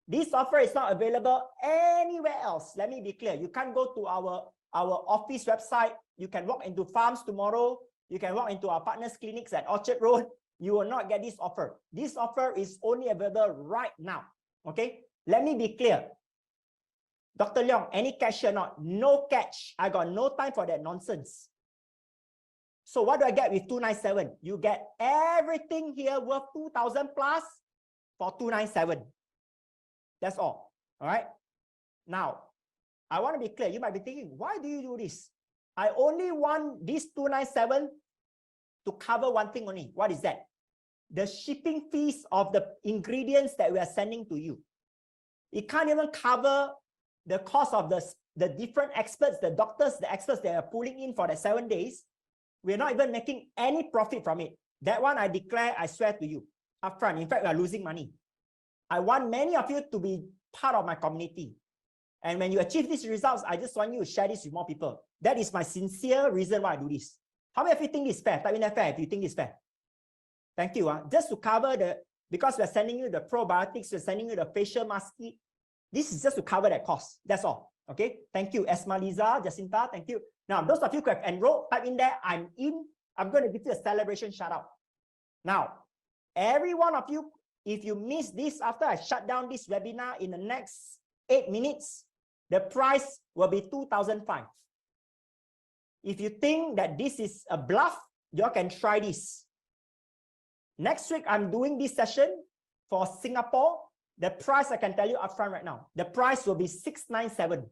This offer is not available anywhere else. Let me be clear. You can't go to our office website. You can walk into farms tomorrow. You can walk into our partners clinics at Orchard Road. You will not get this offer. This offer is only available right now. Okay? Let me be clear. Dr. Leong, any catch or not? No catch. I got no time for that nonsense. So what do I get with 297? You get everything here worth 2,000 plus for 297. That's all. All right. Now, I want to be clear. You might be thinking, why do you do this? I only want this 297 to cover one thing only. What is that? The shipping fees of the ingredients that we are sending to you. It can't even cover the cost of the different experts, the doctors, the experts that are pulling in for the 7 days. We're not even making any profit from it. That one I declare, I swear to you, upfront. In fact, we are losing money. I want many of you to be part of my community. And when you achieve these results, I just want you to share this with more people. That is my sincere reason why I do this. How many of you think this is fair? Type in that fair if you think it's fair. Thank you. Just to cover because we're sending you the probiotics, we're sending you the facial mask. This is just to cover that cost. That's all. Okay. Thank you. Esma Liza, Jacinta, thank you. Now, those of you who have enrolled, type in there, I'm in. I'm going to give you a celebration shout out. Now, every one of you, if you miss this after I shut down this webinar in the next 8 minutes, the price will be 2,005. If you think that this is a bluff, you can try this. Next week, I'm doing this session for Singapore. The price I can tell you upfront right now. The price will be 697.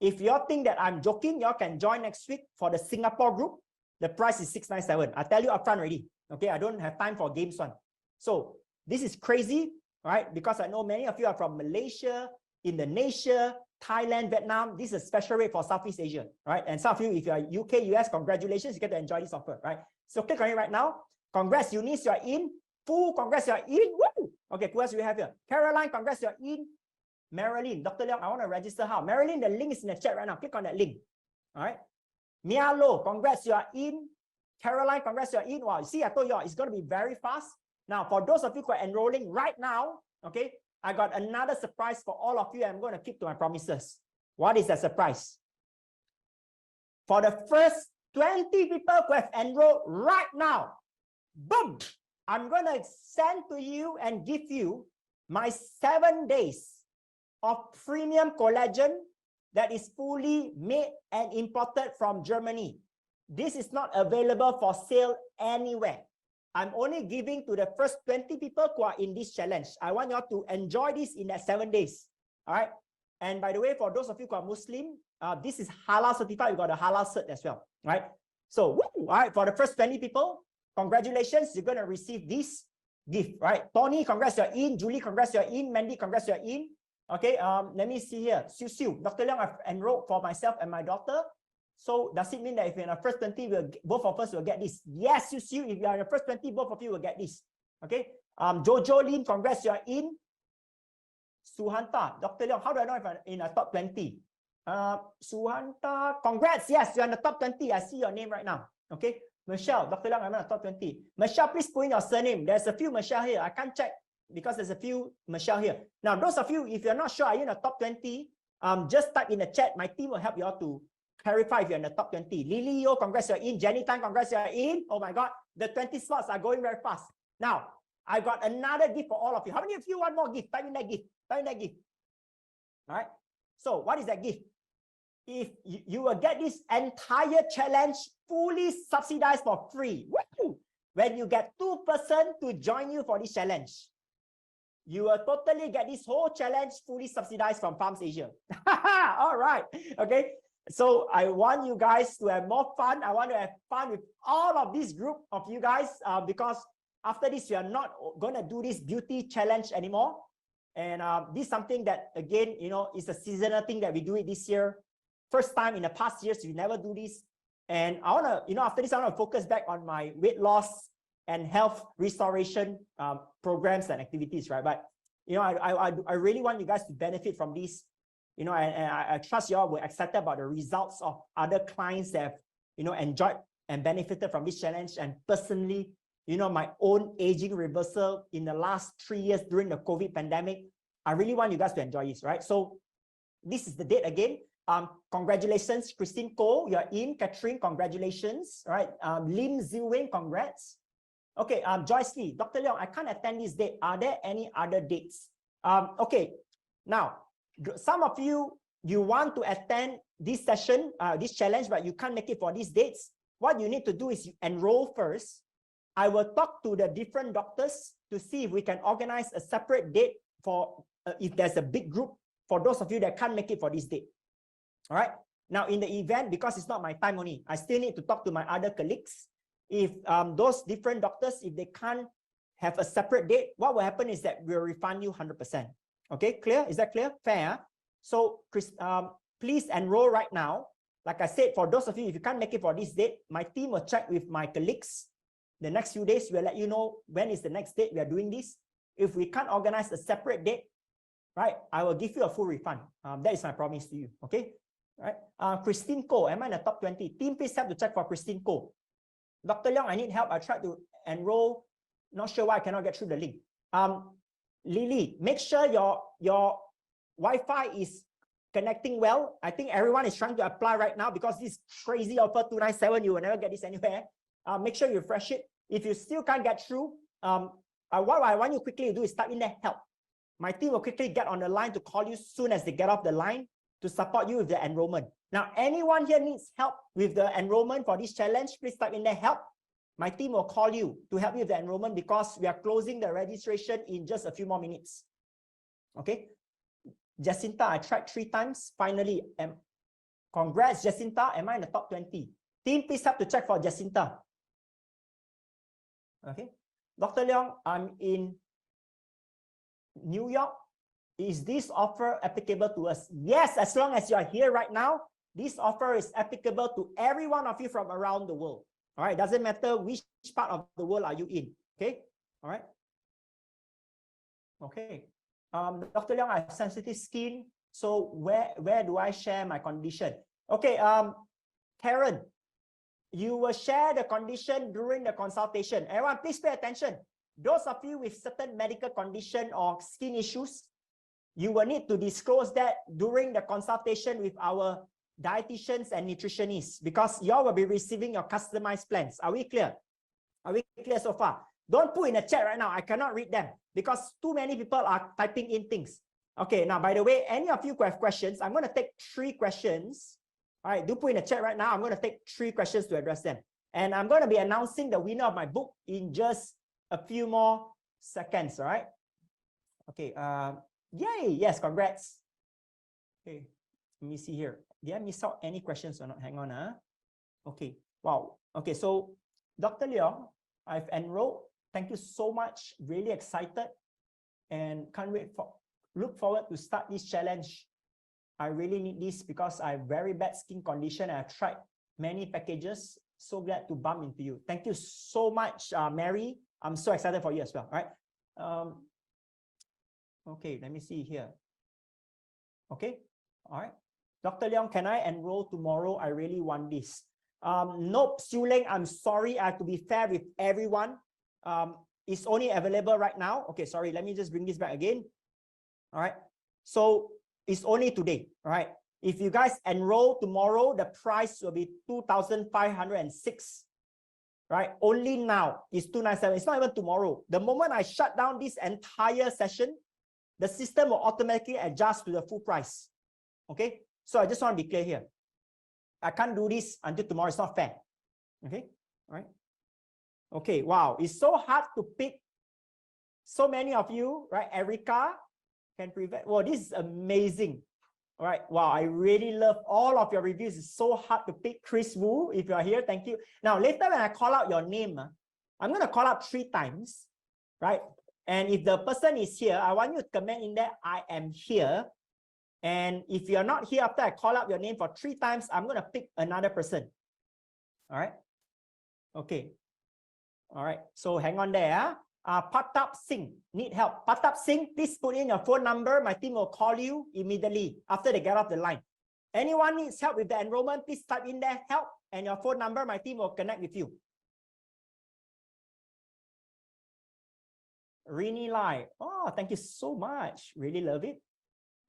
If you all think that I'm joking, you all can join next week for the Singapore group. The price is 697. I tell you upfront already. Okay, I don't have time for games one. So this is crazy, right? Because I know many of you are from Malaysia, Indonesia, Thailand, Vietnam. This is a special rate for Southeast Asia, right? And some of you, if you are UK, US, congratulations, you get to enjoy this offer, right? So click on it right now. Congrats, Eunice, you are in. Fu, congrats, you are in. Woo! Okay, who else do we have here? Caroline, congrats, you are in. Marilyn, Dr. Leong, I want to register how? Marilyn, the link is in the chat right now. Click on that link. All right. Mia Lo, congrats, you are in. Caroline, congrats, you are in. Wow, see, I told you all, it's going to be very fast. Now, for those of you who are enrolling right now, okay, I got another surprise for all of you. I'm going to keep to my promises. What is that surprise? For the first 20 people who have enrolled right now, boom, I'm going to send to you and give you my 7 days of premium collagen that is fully made and imported from Germany. This is not available for sale anywhere. I'm only giving to the first 20 people who are in this challenge. I want you all to enjoy this in that 7 days. All right. And by the way, for those of you who are Muslim, this is halal certified. You got a halal cert as well. Right. So, woo, all right, for the first 20 people, congratulations. You're going to receive this gift. Right. Tony, congrats, you're in. Julie, congrats, you're in. Mandy, congrats, you're in. Okay, let me see here. Siu Siu, Dr. Leong, I've enrolled for myself and my daughter. So does it mean that if you're in the first 20, both of us will get this? Yes, Siu Siu, if you are in the first 20, both of you will get this. Okay, Jojo Lin, congrats, you are in. Suhanta, Dr. Leong, how do I know if I'm in the top 20? Suhanta, congrats, yes, you're in the top 20. I see your name right now. Okay, Michelle, Dr. Leong, I'm in the top 20. Michelle, please put in your surname. There's a few Michelle here. I can't check because there's a few Michelle here. Now, those of you, if you're not sure, are you in the top 20? Just type in the chat. My team will help you all to clarify if you're in the top 20. Lily Yo, congrats, you're in. Jenny Tan, congrats, you're in. Oh my God, the 20 slots are going very fast. Now, I got another gift for all of you. How many of you want more gift? Type in that gift. Type in that gift. All right. So, what is that gift? If you will get this entire challenge fully subsidized for free. Woo! When you get 2 persons to join you for this challenge, you will totally get this whole challenge fully subsidized from Farms Asia. All right. Okay. So I want you guys to have more fun. I want to have fun with all of this group of you guys because after this, we are not going to do this beauty challenge anymore. And this is something that, again, you know, is a seasonal thing that we do it this year. First time in the past years, we never do this. And I want to, you know, after this, I want to focus back on my weight loss and health restoration programs and activities, right? But, you know, I really want you guys to benefit from this. You know, and I trust you all were excited about the results of other clients that have, you know, enjoyed and benefited from this challenge. And personally, you know, my own aging reversal in the last 3 years during the COVID pandemic, I really want you guys to enjoy this, right? So this is the date again. Congratulations, Christine Koh, you're in. Catherine, congratulations, right? Lim Ziwing, congrats. Okay, Joyce Lee, Dr. Leong, I can't attend this date. Are there any other dates? Okay, now, some of you, you want to attend this session, this challenge, but you can't make it for these dates. What you need to do is you enroll first. I will talk to the different doctors to see if we can organize a separate date for if there's a big group for those of you that can't make it for this date. All right. Now, in the event, because it's not my time only, I still need to talk to my other colleagues. If those different doctors, if they can't have a separate date, what will happen is that we'll refund you 100%. Okay, clear? Is that clear? Fair. So, Chris, please enroll right now. Like I said, for those of you, if you can't make it for this date, my team will check with my colleagues. The next few days, we'll let you know when is the next date we are doing this. If we can't organize a separate date, right, I will give you a full refund. That is my promise to you. Okay, right? Christine Koh, am I in the top 20? Team, please help to check for Christine Koh. Dr. Leong, I need help. I tried to enroll. Not sure why I cannot get through the link. Lily, make sure your Wi-Fi is connecting well. I think everyone is trying to apply right now because this crazy offer 297, you will never get this anywhere. Make sure you refresh it. If you still can't get through, what I want you quickly to do is type in the help. My team will quickly get on the line to call you soon as they get off the line to support you with the enrollment. Now, anyone here needs help with the enrollment for this challenge, please type in the help. My team will call you to help you with the enrollment because we are closing the registration in just a few more minutes. Okay. Jacinta, I tried 3 times. Finally, congrats, Jacinta. Am I in the top 20? Team, please help to check for Jacinta. Okay. Dr. Leong, I'm in New York. Is this offer applicable to us? Yes, as long as you are here right now, this offer is applicable to every one of you from around the world. All right, doesn't matter which part of the world are you in. Okay, all right. Okay, Dr. Leong, I have sensitive skin. So where do I share my condition? Okay, Karen, you will share the condition during the consultation. Everyone, please pay attention. Those of you with certain medical condition or skin issues, you will need to disclose that during the consultation with our dietitians and nutritionists because you all will be receiving your customized plans. Are we clear? Are we clear so far? Don't put in the chat right now. I cannot read them because too many people are typing in things. Okay, now, by the way, any of you who have questions, I'm going to take 3 questions. All right, do put in the chat right now. I'm going to take 3 questions to address them. And I'm going to be announcing the winner of my book in just a few more seconds, all right? Okay, yay, yes, congrats. Okay, let me see here. Did I miss out any questions or not? Hang on, Okay, wow. Okay, so Dr. Leong, I've enrolled. Thank you so much. Really excited and can't wait look forward to start this challenge. I really need this because I have very bad skin condition and I've tried many packages. So glad to bump into you. Thank you so much, Mary. I'm so excited for you as well. All right. Okay, let me see here. Okay, all right. Dr. Leong, can I enroll tomorrow? I really want this. Nope, Siu Leng, I'm sorry. I have to be fair with everyone. It's only available right now. Okay, sorry. Let me just bring this back again. All right. So it's only today. All right. If you guys enroll tomorrow, the price will be 2,506. Right? Only now is 297. It's not even tomorrow. The moment I shut down this entire session, the system will automatically adjust to the full price. Okay? So I just want to be clear here. I can't do this until tomorrow. It's not fair. Okay? All right? Okay, wow. It's so hard to pick. So many of you, right? Erica can prevent. Well, this is amazing. All right. Wow. I really love all of your reviews. It's so hard to pick. Chris Wu, if you are here, thank you. Now, later when I call out your name, I'm going to call out 3 times, right? And if the person is here, I want you to comment in there, I am here. And if you're not here after I call out your name for 3 times, I'm going to pick another person. All right. Okay. All right. So hang on there. Patap Singh, need help. Patap Singh, please put in your phone number. My team will call you immediately after they get off the line. Anyone needs help with the enrollment, please type in there help and your phone number. My team will connect with you. Rini Lai. Oh, thank you so much. Really love it.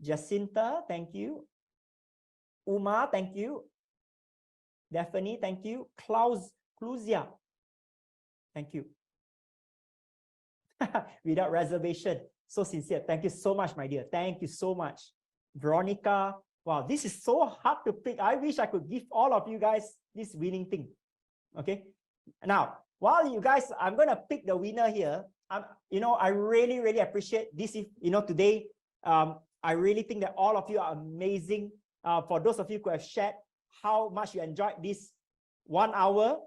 Jacinta, thank you. Uma, thank you. Daphne, thank you. Clausia, thank you. Without reservation. So sincere. Thank you so much, my dear. Thank you so much. Veronica. Wow, this is so hard to pick. I wish I could give all of you guys this winning thing. Okay. Now, while you guys, I'm going to pick the winner here. I really, really appreciate this. Today, I really think that all of you are amazing. For those of you who have shared how much you enjoyed this 1 hour.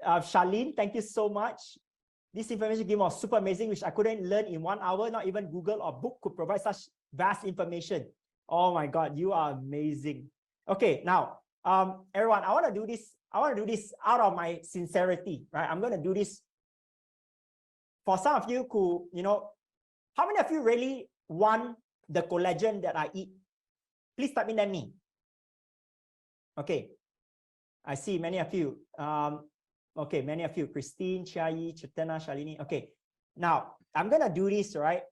Charlene, thank you so much. This information given was super amazing, which I couldn't learn in 1 hour. Not even Google or book could provide such vast information. Oh my God, you are amazing. Okay, now, everyone, I want to do this. I want to do this out of my sincerity, right? I'm going to do this for some of you who, how many of you really want the collagen that I eat? Please type in that me. Okay. I see many of you. Okay, many of you. Christine, Chiayi, Chetana, Shalini. Okay. Now, I'm going to do this, right?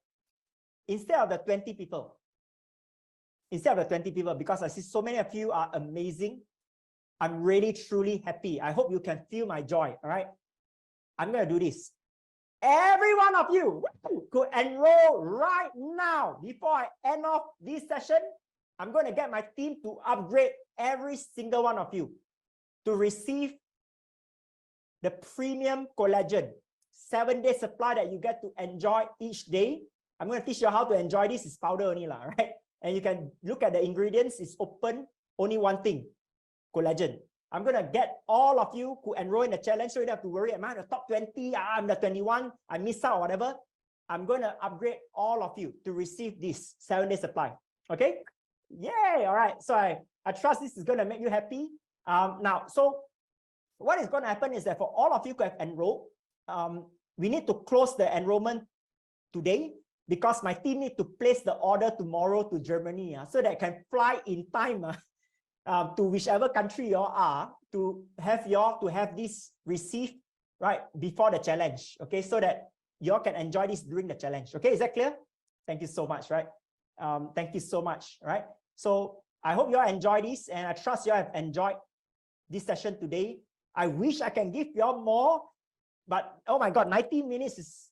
Instead of the 20 people. Instead of the 20 people, because I see so many of you are amazing. I'm really, truly happy. I hope you can feel my joy, all right? I'm going to do this. Every one of you could enroll right now. Before I end off this session, I'm going to get my team to upgrade every single one of you to receive the premium collagen 7-day supply that you get to enjoy each day. I'm going to teach you how to enjoy this. It's powder only, right? And you can look at the ingredients. It's open, only one thing. Collagen. I'm going to get all of you who enroll in the challenge, so you don't have to worry, am I the top 20? I'm the 21, I missed out or whatever. I'm going to upgrade all of you to receive this 7-day supply. Okay? Yay! All right. So I trust this is going to make you happy. Now, so what is going to happen is that for all of you who have enrolled, we need to close the enrollment today because my team need to place the order tomorrow to Germany so that I can fly in time to whichever country you all are to have this received right before the challenge, okay, so that you all can enjoy this during the challenge. Okay, is that clear? Thank you so much, right? Thank you so much, right? So I hope you all enjoy this, and I trust you all have enjoyed this session today. I wish I can give you all more, but oh my God, 90 minutes is,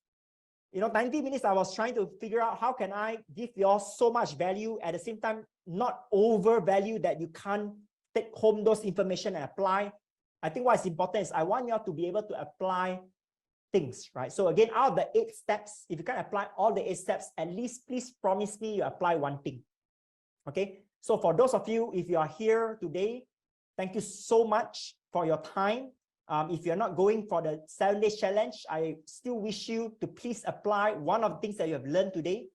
90 minutes I was trying to figure out how can I give you all so much value at the same time, not overvalue that you can't take home those information and apply. I think what is important is I want you all to be able to apply things, right? So again, out of the 8 steps, if you can apply all the 8 steps, at least please promise me you apply one thing. Okay. So for those of you, if you are here today, thank you so much for your time. If you're not going for the 7-day challenge, I still wish you to please apply one of the things that you have learned today.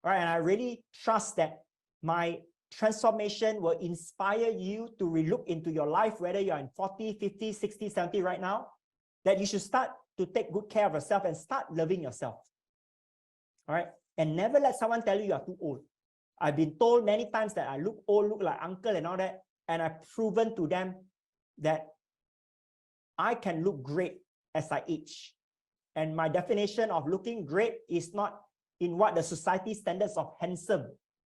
All right. And I really trust that my transformation will inspire you to relook into your life, whether you're in 40, 50, 60, 70 right now, that you should start to take good care of yourself and start loving yourself. All right. And never let someone tell you you are too old. I've been told many times that I look old, look like uncle and all that. And I've proven to them that I can look great as I age. And my definition of looking great is not in what the society standards of handsome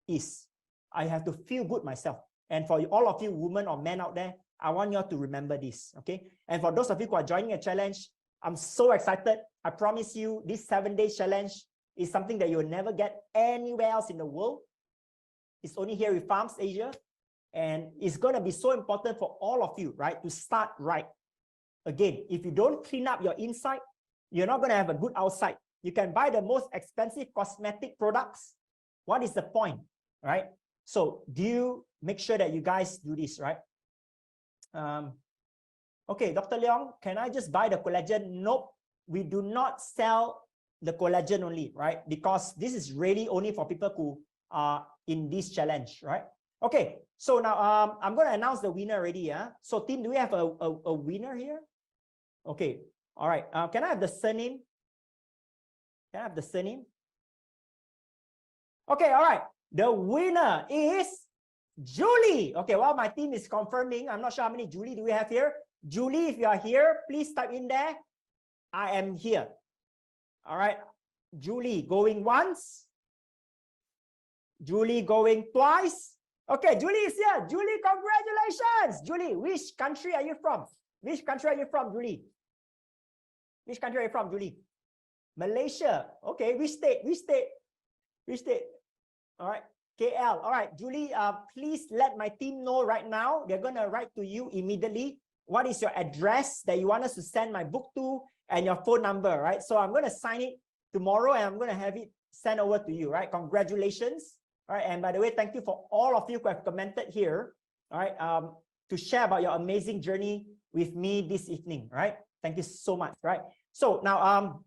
is. I have to feel good myself. And for all of you women or men out there, I want you all to remember this, okay? And for those of you who are joining a challenge, I'm so excited. I promise you this 7-day challenge is something that you will never get anywhere else in the world. It's only here with Farms Asia. And it's going to be so important for all of you, right? To start right. Again, if you don't clean up your inside, you're not going to have a good outside. You can buy the most expensive cosmetic products. What is the point, right? So do you make sure that you guys do this, right? Okay, Dr. Leong, can I just buy the collagen? Nope, we do not sell the collagen only, right? Because this is really only for people who are in this challenge, right? Okay, so now I'm going to announce the winner already. Yeah. So team, do we have a winner here? Okay, all right. Can I have the surname? Can I have the surname? Okay, all right. The winner is Julie. Okay, well, my team is confirming. I'm not sure how many Julie do we have here. Julie, if you are here, please type in there. I am here. All right. Julie going once. Julie going twice. Okay, Julie is here. Julie, congratulations. Julie, which country are you from? Which country are you from, Julie? Which country are you from, Julie? Malaysia. Okay, which state? Which state? Which state? All right, KL. All right, Julie, please let my team know right now. They're going to write to you immediately. What is your address that you want us to send my book to and your phone number, right? So I'm going to sign it tomorrow and I'm going to have it sent over to you, right? Congratulations. All right, and by the way, thank you for all of you who have commented here, all right, to share about your amazing journey with me this evening, right? Thank you so much, right? So now,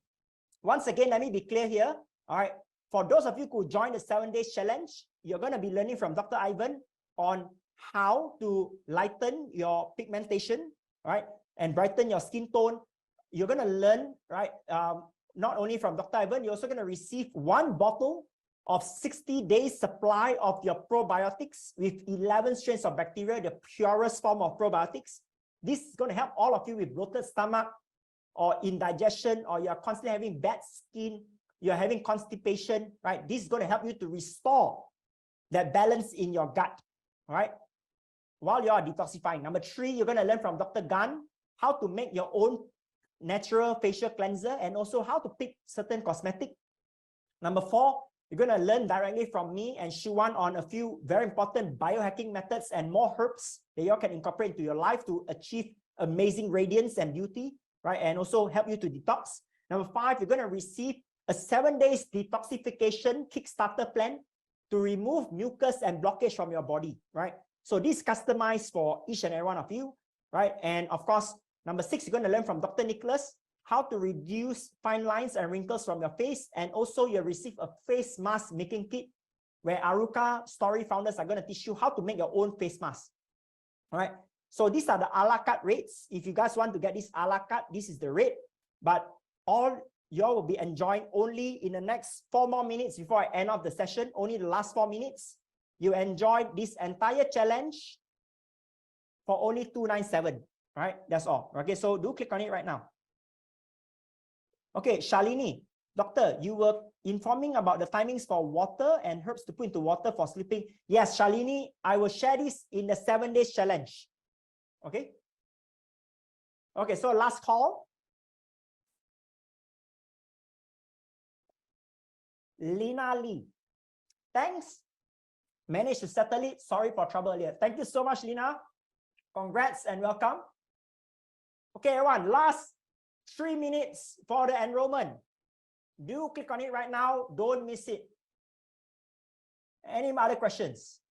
once again, let me be clear here, all right? For those of you who join the 7 days challenge, you're going to be learning from Dr. Ivan on how to lighten your pigmentation, right? And brighten your skin tone. You're going to learn, right? Not only from Dr. Ivan, you're also going to receive 1 bottle of 60 days supply of your probiotics with 11 strains of bacteria, the purest form of probiotics. This is going to help all of you with bloated stomach or indigestion, or you're constantly having bad skin, you're having constipation, right? This is going to help you to restore that balance in your gut, all right? While you are detoxifying. Number 3, you're going to learn from Dr. Gan how to make your own natural facial cleanser and also how to pick certain cosmetic. Number 4, you're going to learn directly from me and Shuwan on a few very important biohacking methods and more herbs that you can incorporate into your life to achieve amazing radiance and beauty, right? And also help you to detox. Number 5, you're going to receive a 7 days detoxification Kickstarter plan to remove mucus and blockage from your body, right? So this is customized for each and every one of you, right? And of course, number 6, you're going to learn from Dr. Nicholas how to reduce fine lines and wrinkles from your face. And also you'll receive a face mask making kit where Aruka Story founders are going to teach you how to make your own face mask. All right. So these are the a la carte rates. If you guys want to get this a la carte, this is the rate. But all y'all will be enjoying only in the next 4 more minutes before I end off the session, only the last 4 minutes. You enjoy this entire challenge for only $297. Right? That's all. Okay, so do click on it right now. Okay, Shalini, doctor, you were informing about the timings for water and herbs to put into water for sleeping. Yes, Shalini, I will share this in the 7 days challenge. Okay. Okay, so last call. Lina Lee. Thanks. Managed to settle it. Sorry for trouble earlier. Thank you so much, Lina. Congrats and welcome. Okay, everyone, last 3 minutes for the enrollment. Do click on it right now. Don't miss it. Any other questions?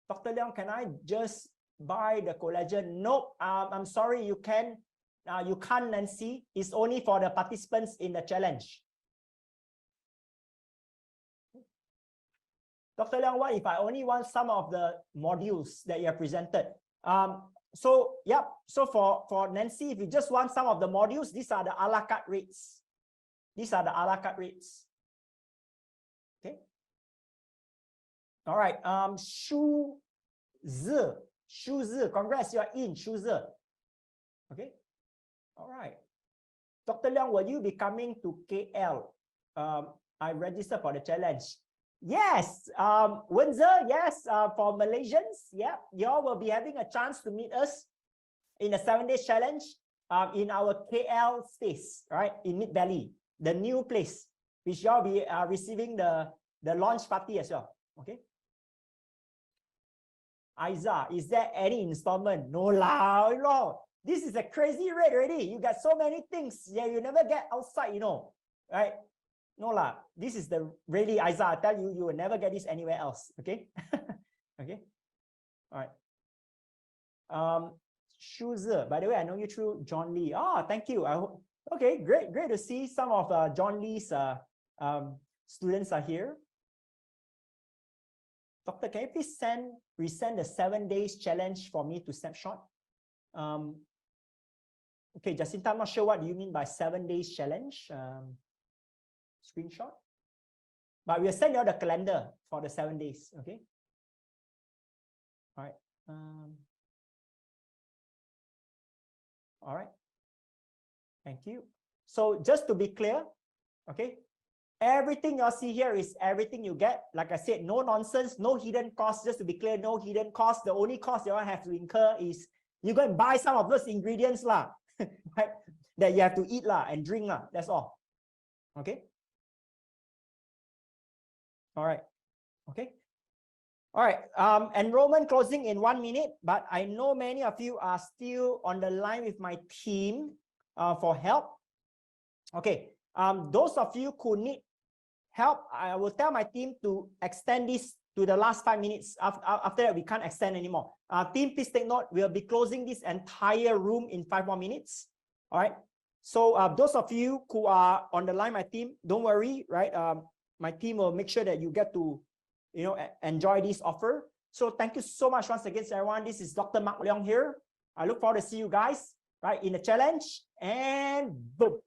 Dr. Leong, can I just buy the collagen? Nope. I'm sorry, you can't, Nancy. It's only for the participants in the challenge. Dr. Leong, what if I only want some of the modules that you have presented? So for Nancy, if you just want some of the modules, these are the a la carte rates. These are the a la carte rates. Okay. All right. Shu Zi, congrats, you are in, Shu Zi. Okay. All right. Dr. Leong, will you be coming to KL? I registered for the challenge. Yes, Windsor, yes, for Malaysians, yeah, you all will be having a chance to meet us in the 7 days challenge in our KL space, right, in Mid Valley, the new place, which y'all be receiving the launch party as well, okay? Aiza, is there any installment? No lah, you know, this is a crazy rate already. You got so many things, yeah, you never get outside, you know, right? No lah, this is the really Aiza. I tell you, you will never get this anywhere else. Okay, okay, all right. Shuze, by the way, I know you through John Lee. Oh, thank you. Okay, great to see some of John Lee's students are here. Doctor, can you please resend the 7 days challenge for me to snapshot? Okay, Jacinta, I'm not sure what do you mean by 7 days challenge. Screenshot, but we'll send you the calendar for the 7 days. Okay. All right. All right. Thank you. So just to be clear, okay, everything you see here is everything you get. Like I said, no nonsense, no hidden cost. Just to be clear, no hidden cost. The only cost you have to incur is you go and buy some of those ingredients lah, right? That you have to eat lah and drink lah. That's all. Okay. All right. Okay. All right. Enrollment closing in 1 minute, but I know many of you are still on the line with my team for help. Okay. Those of you who need help, I will tell my team to extend this to the last 5 minutes. After that, we can't extend anymore. Team, please take note. We'll be closing this entire room in 5 more minutes. All right. So those of you who are on the line, my team, don't worry, right? My team will make sure that you get to, enjoy this offer. So thank you so much once again, everyone. This is Dr. Mark Leong here. I look forward to see you guys, right, in the challenge, and boom.